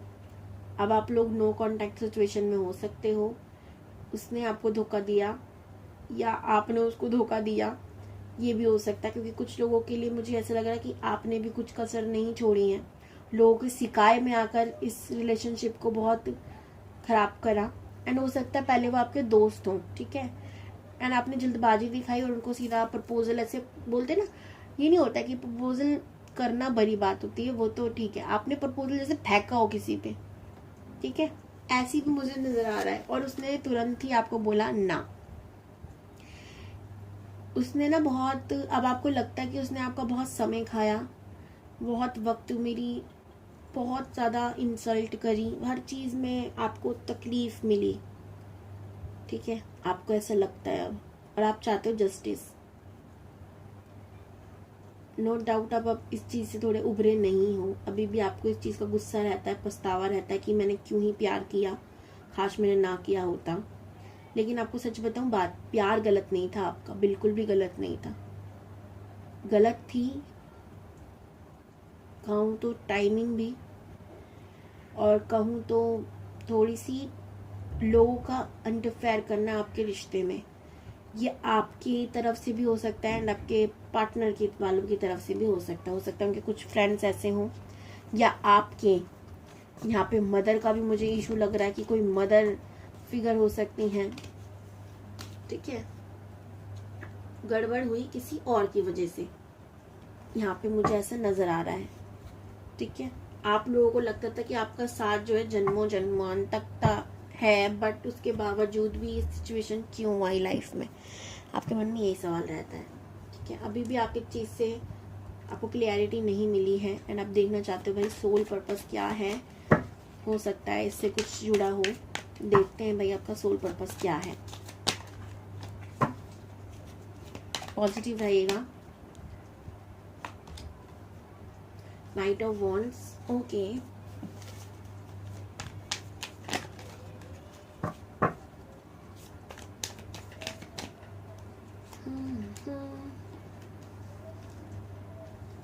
अब आप लोग नो कांटेक्ट सिचुएशन में हो सकते हो। उसने आपको धोखा दिया या आपने उसको धोखा दिया, ये भी हो सकता है। क्योंकि कुछ लोगों के लिए मुझे ऐसा लग रहा है कि आपने भी कुछ कसर नहीं छोड़ी है, लोगों की शिकायत में आकर इस रिलेशनशिप को बहुत खराब करा। एंड हो सकता है पहले वो आपके दोस्त हों, ठीक है। एंड आपने जल्दबाजी दिखाई और उनको सीधा प्रपोजल, ऐसे बोलते ना, ये नहीं होता कि प्रपोजल करना बड़ी बात होती है, वो तो ठीक है। आपने प्रपोजल जैसे फेंका हो किसी पे, ठीक है, ऐसी भी मुझे नजर आ रहा है। और उसने तुरंत ही आपको बोला ना। उसने ना बहुत, अब आपको लगता है कि उसने आपका बहुत समय खाया, बहुत वक्त मेरी बहुत ज़्यादा इंसल्ट करी, हर चीज़ में आपको तकलीफ मिली, ठीक है। आपको ऐसा लगता है अब, और आप चाहते हो जस्टिस। नो डाउट अब इस चीज़ से थोड़े उभरे नहीं हो, अभी भी आपको इस चीज़ का गुस्सा रहता है, पछतावा रहता है कि मैंने क्यों ही प्यार किया, काश मैंने ना किया होता। लेकिन आपको सच बताऊं बात, प्यार गलत नहीं था आपका, बिल्कुल भी गलत नहीं था। गलत थी कहूँ तो टाइमिंग भी, और कहूँ तो थोड़ी सी लोगों का इंटरफेयर करना आपके रिश्ते में। ये आपकी तरफ से भी हो सकता है एंड आपके पार्टनर की वालों की तरफ से भी हो सकता है। हो सकता है उनके कुछ फ्रेंड्स ऐसे हों, या आपके यहाँ पे मदर का भी मुझे इशू लग रहा है कि कोई मदर फिगर हो सकती हैं, ठीक है। गड़बड़ हुई किसी और की वजह से, यहाँ पे मुझे ऐसा नजर आ रहा है, ठीक है। आप लोगों को लगता था कि आपका साथ जो है जन्मों जन्मान तक का है, बट उसके बावजूद भी ये सिचुएशन क्यों आई लाइफ में, आपके मन में यही सवाल रहता है, ठीक है। अभी भी आप एक चीज से आपको क्लियरिटी नहीं मिली है एंड आप देखना चाहते हो भाई सोल पर्पस क्या है। हो सकता है इससे कुछ जुड़ा हो, देखते हैं भाई आपका सोल पर्पस क्या है। पॉजिटिव रहेगा। Knight of wands, okay.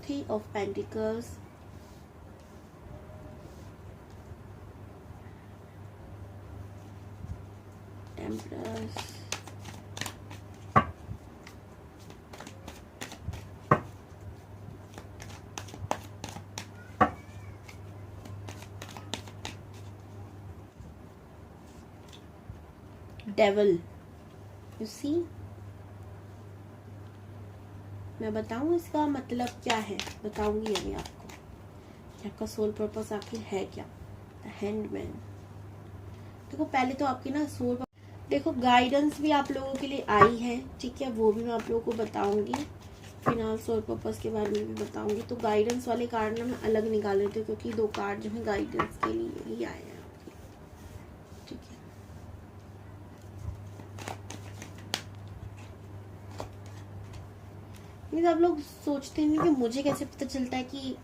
Three of pentacles, empress, devil. You see, मैं बताऊं इसका मतलब क्या है, बताऊंगी अभी आपको। आपका सोल पर्पस आखिर है क्या? The handman. देखो पहले तो आपकी ना सोल, देखो गाइडेंस भी आप लोगों के लिए आई है, ठीक है, वो भी मैं आप लोगों को बताऊंगी। फिलहाल सोल पर्पस के बारे में भी बताऊंगी। तो गाइडेंस वाले कार्ड ना मैं अलग निकाल लेती हूँ, क्योंकि 2 कार्ड जो है गाइडेंस के लिए ही आए हैं, ठीक है। नहीं, आप लोग सोचते हैं कि मुझे कैसे पता चलता है कि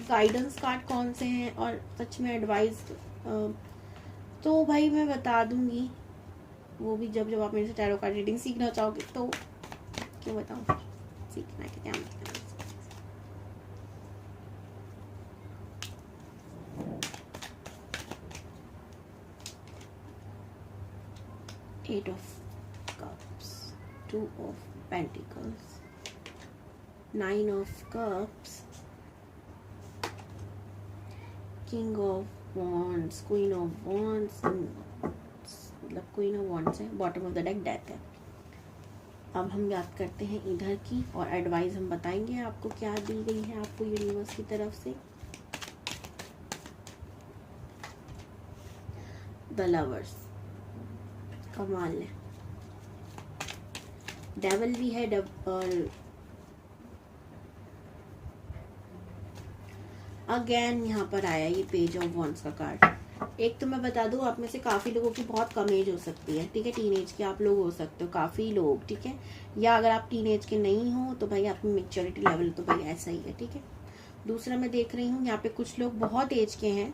गाइडेंस कार्ड कौन से हैं और सच में एडवाइस। तो भाई मैं बता दूंगी, वो भी जब आप मेरे से टैरो कार्ड रीडिंग सीखना चाहोगे तो। क्यों बताऊं, सीखना है क्या मतलब। 8 of Cups, 2 of Pentacles, 9 of Cups, King of Wands, Queen of Wands, मतलब Queen of Wands है, bottom of the deck death है। अब हम बात करते हैं इधर की, और एडवाइस हम बताएंगे आपको क्या दी गई है आपको यूनिवर्स की तरफ से। द लवर्स, कमाल है, डेविल भी है, और अगेन यहाँ पर आया ये पेज ऑफ वॉन्ड्स का कार्ड। एक तो मैं बता दूं, आप में से काफी लोगों की बहुत कम एज हो सकती है, ठीक है, टीनेज के आप लोग हो सकते हो काफी लोग, ठीक है, या अगर आप टीनेज के नहीं हो तो भाई आपकी मेच्योरिटी लेवल तो भाई ऐसा ही है, ठीक है। दूसरा मैं देख रही हूँ यहाँ पे कुछ लोग बहुत एज के हैं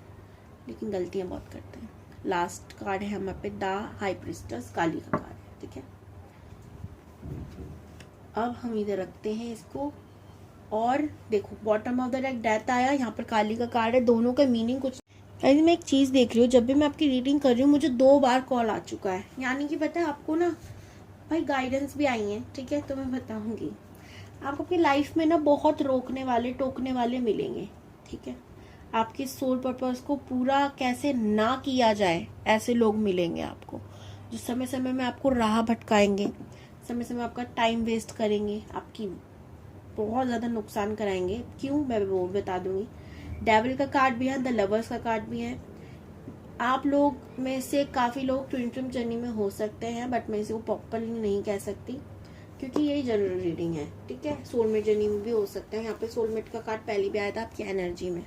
लेकिन गलतियां बहुत करते हैं। लास्ट कार्ड है हमारे पे द हाई प्रिस्टेस, काली का कार्ड है, ठीक है। अब हम इधर रखते हैं इसको, और देखो bottom of the deck death आया, यहाँ पर काली का कार्ड है। दोनों का मीनिंग कुछ, यानी मैं एक चीज देख रही हूँ, जब भी मैं आपकी रीडिंग कर रही हूँ मुझे 2 बार कॉल आ चुका है, यानी कि पता है आपको ना भाई गाइडेंस भी आई है, ठीक है। तो मैं बताऊंगी आपको अपनी लाइफ में ना बहुत रोकने वाले टोकने वाले मिलेंगे, ठीक है। आपके सोल पर्पस को पूरा कैसे ना किया जाए ऐसे लोग मिलेंगे आपको, जो समय समय में आपको राह भटकाएंगे, समय समय आपका टाइम वेस्ट करेंगे, आपकी बहुत ज्यादा नुकसान कराएंगे। क्यों, मैं वो बता दूंगी। डेविल का कार्ड भी है, द लवर्स का कार्ड भी है। आप लोग में से काफी लोग ट्विन जर्नी में हो सकते हैं, बट मैं इसे प्रॉपरली नहीं कह सकती क्योंकि यही जनरल रीडिंग है, ठीक है। सोलमेट जर्नी में भी हो सकते हैं। यहाँ पे सोलमेट का कार्ड पहले भी आया था आपकी एनर्जी में।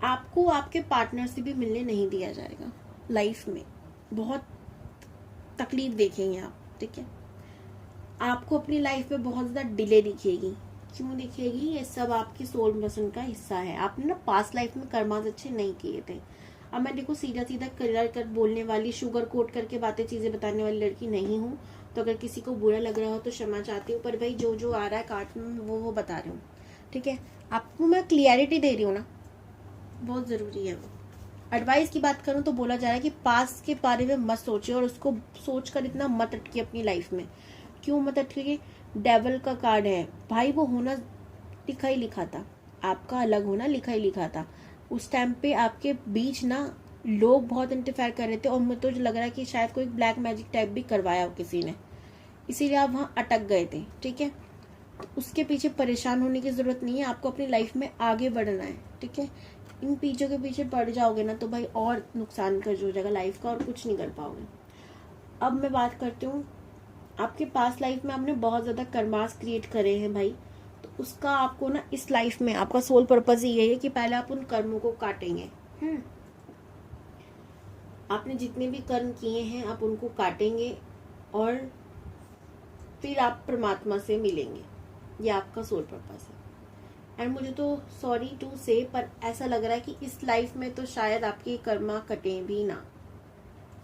आपको आपके पार्टनर से भी मिलने नहीं दिया जाएगा लाइफ में, बहुत तकलीफ देखेंगे आप, ठीक है। आपको अपनी लाइफ में बहुत ज्यादा डिले दिखेगी। क्यों दिखेगी, ये सब आपकी सोल पर्सन का हिस्सा है। आपने ना पास्ट लाइफ में कर्मास अच्छे नहीं किए थे। अब मैं देखो सीधा सीधा क्लियर कर बोलने वाली, शुगर कोट करके बातें चीजें बताने वाली लड़की नहीं हूँ, तो अगर किसी को बुरा लग रहा हो तो क्षमा चाहती हूँ, पर भाई जो जो आ रहा है कार्ड में वो बता रही हूँ, ठीक है। आपको मैं क्लियरिटी दे रही हूँ ना, बहुत जरूरी है वो। एडवाइस की बात करूं तो बोला जा रहा है कि पास्ट के बारे में मत सोचिए, और उसको सोचकर इतना मत अटकिए अपनी लाइफ में। क्यों मत अटकिए, डेविल का कार्ड है भाई, वो होना लिखा ही लिखा था, आपका अलग होना लिखा ही लिखा था। उस टाइम पे आपके बीच ना लोग बहुत इंटरफेयर कर रहे थे, और मुझे तो लग रहा है कि शायद कोई ब्लैक मैजिक टाइप भी करवाया हो किसी ने, इसीलिए आप वहां अटक गए थे, ठीक है। तो उसके पीछे परेशान होने की जरूरत नहीं है, आपको अपनी लाइफ में आगे बढ़ना है, ठीक है। इन पीछे के पीछे पड़ जाओगे ना तो भाई और नुकसान कर हो जाएगा लाइफ का, और कुछ नहीं कर पाओगे। अब मैं बात करती हूँ, आपके पास लाइफ में आपने बहुत ज्यादा कर्मास क्रिएट करे हैं भाई, तो उसका आपको ना इस लाइफ में आपका सोल पर्पस ही यही है कि पहले आप उन कर्मों को काटेंगे। आपने जितने भी कर्म किए हैं आप उनको काटेंगे, और फिर आप परमात्मा से मिलेंगे। ये आपका सोल पर्पस है। एंड मुझे तो सॉरी टू से, पर ऐसा लग रहा है कि इस लाइफ में तो शायद आपके कर्मा कटे भी ना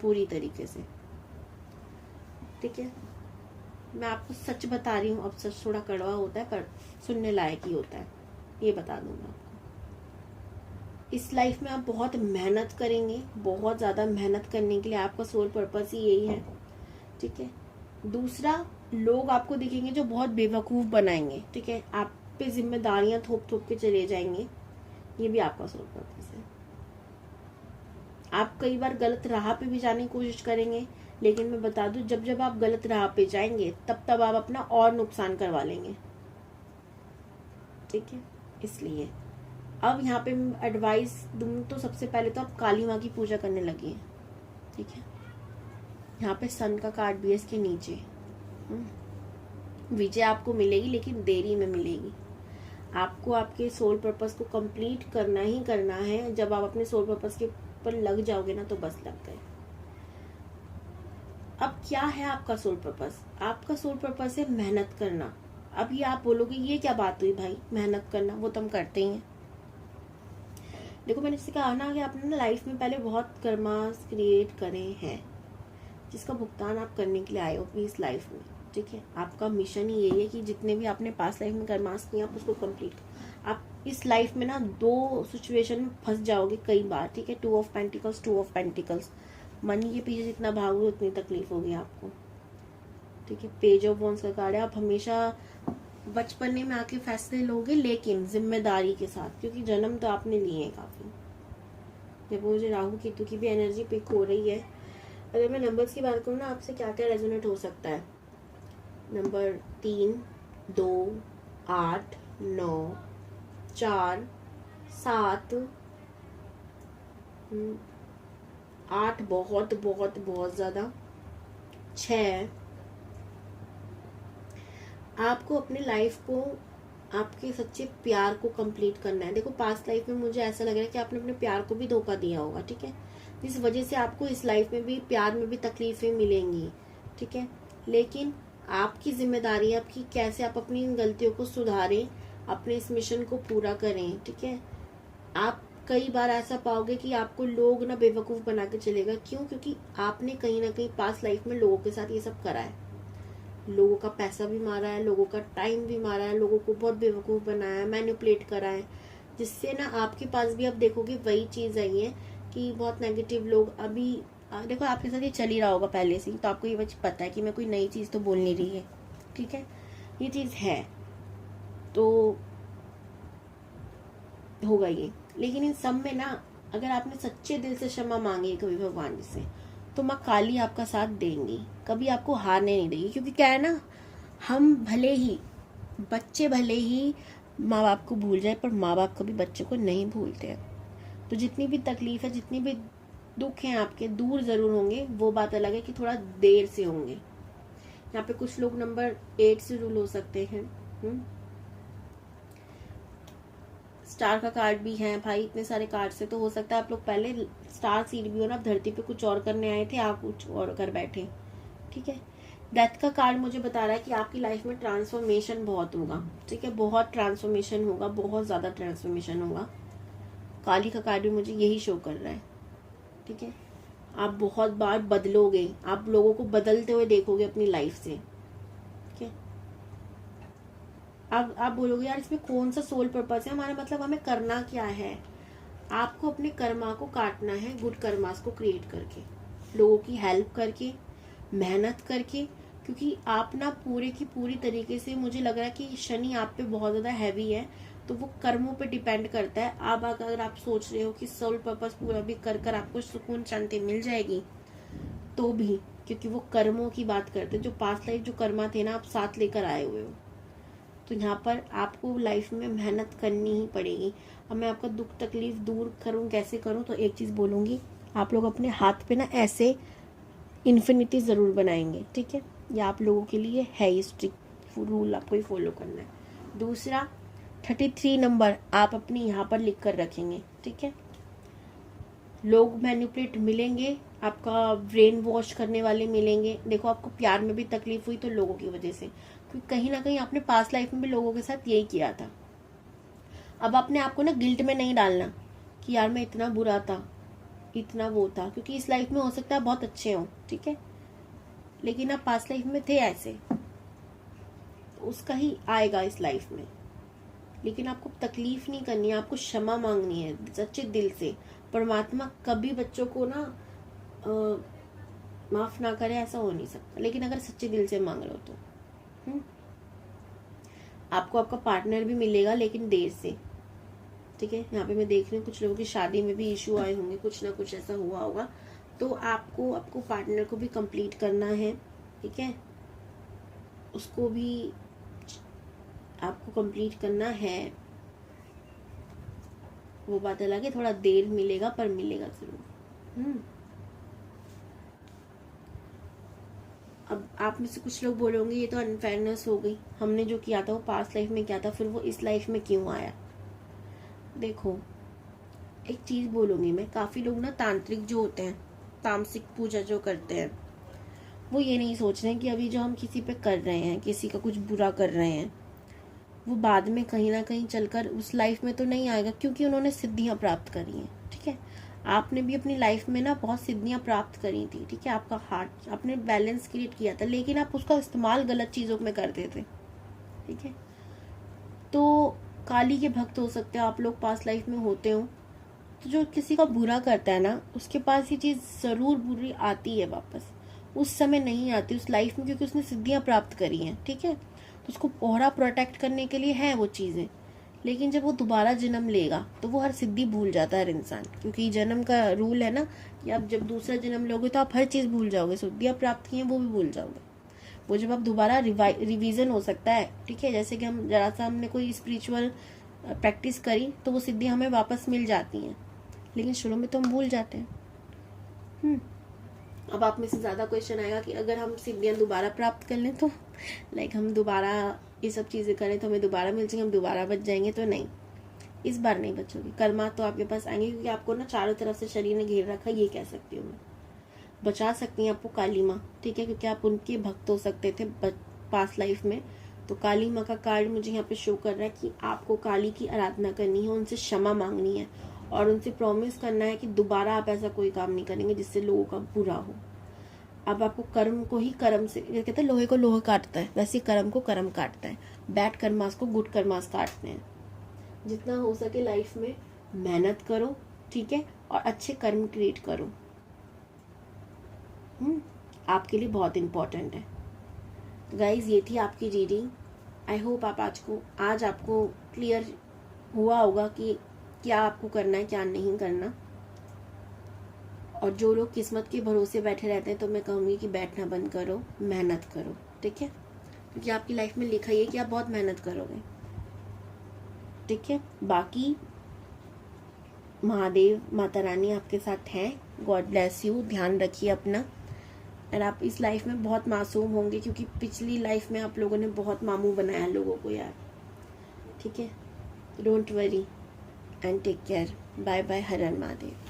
पूरी तरीके से, ठीक है। मैं आपको सच बता रही हूँ, अब सच थोड़ा कड़वा होता है पर सुनने लायक ही होता है, ये बता दूंगा आपको। इस लाइफ में आप बहुत मेहनत करेंगे, बहुत ज़्यादा मेहनत करने के लिए आपका सोल पर्पस ही यही है, ठीक है। दूसरा, लोग आपको दिखेंगे जो बहुत बेवकूफ़ बनाएंगे, ठीक है, आप पे जिम्मेदारियां थोप थोप के चले जाएंगे, ये भी आपका सोल पर्पस है। आप कई बार गलत राह पे भी जाने की कोशिश करेंगे, लेकिन मैं बता दूं, जब जब आप गलत राह पे जाएंगे तब तब आप अपना और नुकसान करवा लेंगे, ठीक है। इसलिए अब यहाँ पे एडवाइस दूं तो सबसे पहले तो आप काली माँ की पूजा करने लगी है, ठीक है। यहाँ पे सन का कार्ड भी है इसके नीचे। विजय आपको मिलेगी, लेकिन देरी में मिलेगी। आपको आपके सोल पर्पस को कंप्लीट करना ही करना है। जब आप अपने सोल पर्पस के पर लग जाओगे ना तो बस लग गए। अब क्या है आपका सोल पर्पस? आपका सोल पर्पस है मेहनत करना। अब ये आप बोलोगे ये क्या बात हुई भाई, मेहनत करना, वो तो हम करते ही हैं। देखो, मैंने इससे कहा ना कि आपने ना लाइफ में पहले बहुत कर्मास क्रिएट करे हैं, जिसका भुगतान आप करने के लिए आए हो अपनी इस लाइफ में, ठीक है। आपका मिशन ही यही है कि जितने भी आपने पास्ट लाइफ में कर्मास किए आप उसको कंप्लीट। आप इस लाइफ में ना दो सिचुएशन में फंस जाओगे कई बार, ठीक है। 2 of pentacles, 2 of pentacles. Money के पीछे जितना भागोगे उतनी तकलीफ होगी आपको, ठीक है। पेज ऑफ वॉन्ड्स का कार्ड है। आप हमेशा बचपन में आके फैसले लोगे, लेकिन जिम्मेदारी के साथ, क्योंकि जन्म तो आपने लिए हैं काफी। जब मुझे राहु केतु की भी एनर्जी पिक हो रही है। अगर मैं नंबर्स की बात करूँ ना, आपसे क्या क्या रेजोनेट हो सकता है। नंबर 3, 2, 8, 9, 4, 7, 8 बहुत बहुत बहुत ज्यादा, 6। आपको अपने लाइफ को, आपके सच्चे प्यार को कंप्लीट करना है। देखो, पास्ट लाइफ में मुझे ऐसा लग रहा है कि आपने अपने प्यार को भी धोखा दिया होगा, ठीक है। इस वजह से आपको इस लाइफ में भी, प्यार में भी तकलीफें मिलेंगी, ठीक है। लेकिन आपकी जिम्मेदारी है आपकी, कैसे आप अपनी इन गलतियों को सुधारें, अपने इस मिशन को पूरा करें, ठीक है। आप कई बार ऐसा पाओगे कि आपको लोग ना बेवकूफ बना के चलेगा। क्यों? क्योंकि आपने कहीं ना कहीं पास्ट लाइफ में लोगों के साथ ये सब करा है। लोगों का पैसा भी मारा है, लोगों का टाइम भी मारा है, लोगों को बहुत बेवकूफ बनाया है, मैनिपुलेट करा है, जिससे ना आपके पास भी आप देखोगे वही चीज आई है कि बहुत नेगेटिव लोग। अभी देखो, आपके साथ ये चल ही रहा होगा पहले से, तो आपको ये बच्चे पता है कि मैं कोई नई चीज तो बोल नहीं रही है, ठीक है। ये चीज है तो होगा ये। लेकिन इन सब में ना, अगर आपने सच्चे दिल से क्षमा मांगी कभी भगवान जी से, तो माँ काली आपका साथ देंगी, कभी आपको हारने नहीं देगी। क्योंकि क्या है ना, हम भले ही, बच्चे भले ही माँ बाप को भूल जाए, पर माँ बाप कभी बच्चे को नहीं भूलते हैं। तो जितनी भी तकलीफ है, जितनी भी दुख हैं आपके, दूर जरूर होंगे, वो बात अलग है कि थोड़ा देर से होंगे। यहाँ पे कुछ लोग नंबर 8 से रूल हो सकते हैं। स्टार का कार्ड भी है भाई। इतने सारे कार्ड से तो हो सकता है आप लोग पहले स्टार सीड भी हो ना, आप धरती पे कुछ और करने आए थे, आप कुछ और कर बैठे, ठीक है। डेथ का कार्ड मुझे बता रहा है कि आपकी लाइफ में ट्रांसफॉर्मेशन बहुत होगा, ठीक है। बहुत ट्रांसफॉर्मेशन होगा, बहुत ज्यादा ट्रांसफॉर्मेशन होगा। काली का कार्ड भी मुझे यही शो कर रहा है, ठीक है। आप बहुत बार बदलोगे, आप लोगों को बदलते हुए देखोगे अपनी लाइफ से, ठीक है। अब आप बोलोगे यार इसमें कौन सा सोल पर्पस है हमारा, मतलब हमें करना क्या है। आपको अपने कर्मा को काटना है, गुड कर्मास को क्रिएट करके, लोगों की हेल्प करके, मेहनत करके। क्योंकि आप ना पूरे की पूरी तरीके से, मुझे लग रहा है कि शनि आप पे बहुत ज्यादा हैवी है, तो वो कर्मों पे डिपेंड करता है। आप अगर आप सोच रहे हो कि सोल पर्पस पूरा भी कर कर आपको सुकून शांति मिल जाएगी, तो भी, क्योंकि वो कर्मों की बात करते हैं, जो पास्ट लाइफ जो कर्मा थे ना, आप साथ लेकर आए हुए हो। तो यहाँ पर आपको लाइफ में मेहनत करनी ही पड़ेगी। अब मैं आपका दुख तकलीफ दूर करूँ, कैसे करूँ, तो एक चीज बोलूंगी, आप लोग अपने हाथ पे ना ऐसे इन्फिनिटी जरूर बनाएंगे, ठीक है। ये आप लोगों के लिए है, ये स्ट्रिक्ट रूल आपको ही फॉलो करना है। दूसरा, 33 नंबर आप अपनी यहाँ पर लिख कर रखेंगे, ठीक है। लोग मैनिपुलेट मिलेंगे, आपका ब्रेन वॉश करने वाले मिलेंगे। देखो, आपको प्यार में भी तकलीफ हुई तो लोगों की वजह से, क्योंकि कहीं ना कहीं आपने पास्ट लाइफ में भी लोगों के साथ यही किया था। अब अपने आपको ना गिल्ट में नहीं डालना कि यार मैं इतना बुरा था, इतना वो था, क्योंकि इस लाइफ में हो सकता है बहुत अच्छे हो, ठीक है, लेकिन आप पास्ट लाइफ में थे ऐसे, तो उसका ही आएगा इस लाइफ में। लेकिन आपको तकलीफ नहीं करनी है, आपको क्षमा मांगनी है सच्चे दिल से। परमात्मा कभी बच्चों को ना माफ ना करे, ऐसा हो नहीं सकता, लेकिन अगर सच्चे दिल से मांग लो तो आपको आपका पार्टनर भी मिलेगा, लेकिन देर से। ठीक है, यहाँ पे मैं देख रही हूँ कुछ लोगों की शादी में भी इशू आए होंगे, कुछ ना कुछ ऐसा हुआ होगा, तो आपको पार्टनर को भी कंप्लीट करना है। ठीक है, उसको भी आपको कंप्लीट करना है। वो बात अलग है, थोड़ा देर मिलेगा पर मिलेगा जरूर। अब आप में से कुछ लोग बोलोगे ये तो अनफेयरनेस हो गई, हमने जो किया था वो पास्ट लाइफ में किया था, फिर वो इस लाइफ में क्यों आया। देखो एक चीज बोलूंगी मैं, काफी लोग ना तांत्रिक जो होते हैं, तामसिक पूजा जो करते हैं, वो ये नहीं सोच रहे हैं कि अभी जो हम किसी पे कर रहे हैं, किसी का कुछ बुरा कर रहे हैं, वो बाद में कहीं ना कहीं चलकर उस लाइफ में तो नहीं आएगा, क्योंकि उन्होंने सिद्धियां प्राप्त करी हैं। ठीक है, आपने भी अपनी लाइफ में ना बहुत सिद्धियां प्राप्त करी थी। ठीक है, आपका हार्ट, आपने बैलेंस क्रिएट किया था, लेकिन आप उसका इस्तेमाल गलत चीजों में करते थे। ठीक है, तो काली के भक्त हो सकते हैं आप लोग, पास्ट लाइफ में होते हो, तो जो किसी का बुरा करता है ना, उसके पास ये चीज जरूर बुरी आती है वापस, उस समय नहीं आती उस लाइफ में, क्योंकि उसने सिद्धियां प्राप्त करी हैं। ठीक है, तो उसको पूरा प्रोटेक्ट करने के लिए है वो चीजें, लेकिन जब वो दोबारा जन्म लेगा तो वो हर सिद्धि भूल जाता है हर इंसान, क्योंकि जन्म का रूल है ना कि आप जब दूसरा जन्म लोगे तो आप हर चीज भूल जाओगे, सिद्धियां प्राप्त की हैं वो भी भूल जाओगे। वो जब आप दोबारा रिवीजन हो सकता है। ठीक है, जैसे कि हम जरा सा हमने कोई स्पिरिचुअल प्रैक्टिस करी तो वो सिद्धि हमें वापस मिल जाती हैं, लेकिन शुरू में तो हम भूल जाते हैं। अब आप में से ज्यादा क्वेश्चन आएगा कि अगर हम सिद्धियां दोबारा प्राप्त कर लें तो लाइक हम दोबारा ये सब चीजें करें तो हमें दोबारा मिल जाएंगे, हम दोबारा बच जाएंगे, तो नहीं, इस बार नहीं बचोगे। कर्मा तो आपके पास आएंगे, क्योंकि आपको ना चारों तरफ से शरीर ने घेर रखा, ये कह सकती हूँ मैं। बचा सकती हैं आपको काली माँ। ठीक है, क्योंकि आप उनके भक्त हो सकते थे पास्ट लाइफ में, तो काली माँ का कार्ड मुझे यहाँ पे शो कर रहा है कि आपको काली की आराधना करनी है, उनसे क्षमा मांगनी है और उनसे प्रॉमिस करना है कि दोबारा आप ऐसा कोई काम नहीं करेंगे जिससे लोगों का बुरा हो। अब आपको कर्म को ही कर्म से, कहते हैं लोहे को लोहा काटता है, वैसे कर्म को कर्म काटता है, बैड कर्मास को गुड कर्मास काटते हैं। जितना हो सके लाइफ में मेहनत करो। ठीक है, और अच्छे कर्म क्रिएट करो। आपके लिए बहुत इम्पोर्टेंट है। तो गाइज ये थी आपकी रीडिंग। आई होप आज आपको क्लियर हुआ होगा कि क्या आपको करना है, क्या नहीं करना। और जो लोग किस्मत के भरोसे बैठे रहते हैं, तो मैं कहूँगी कि बैठना बंद करो, मेहनत करो। ठीक है, क्योंकि आपकी लाइफ में लिखा ही है कि आप बहुत मेहनत करोगे। ठीक है, बाकी महादेव माता रानी आपके साथ हैं। गॉड ब्लेस यू, ध्यान रखिए अपना। और आप इस लाइफ में बहुत मासूम होंगे, क्योंकि पिछली लाइफ में आप लोगों ने बहुत मामू बनाया लोगों को यार। ठीक है, don't worry and take care. Bye bye, हर हर महादेव।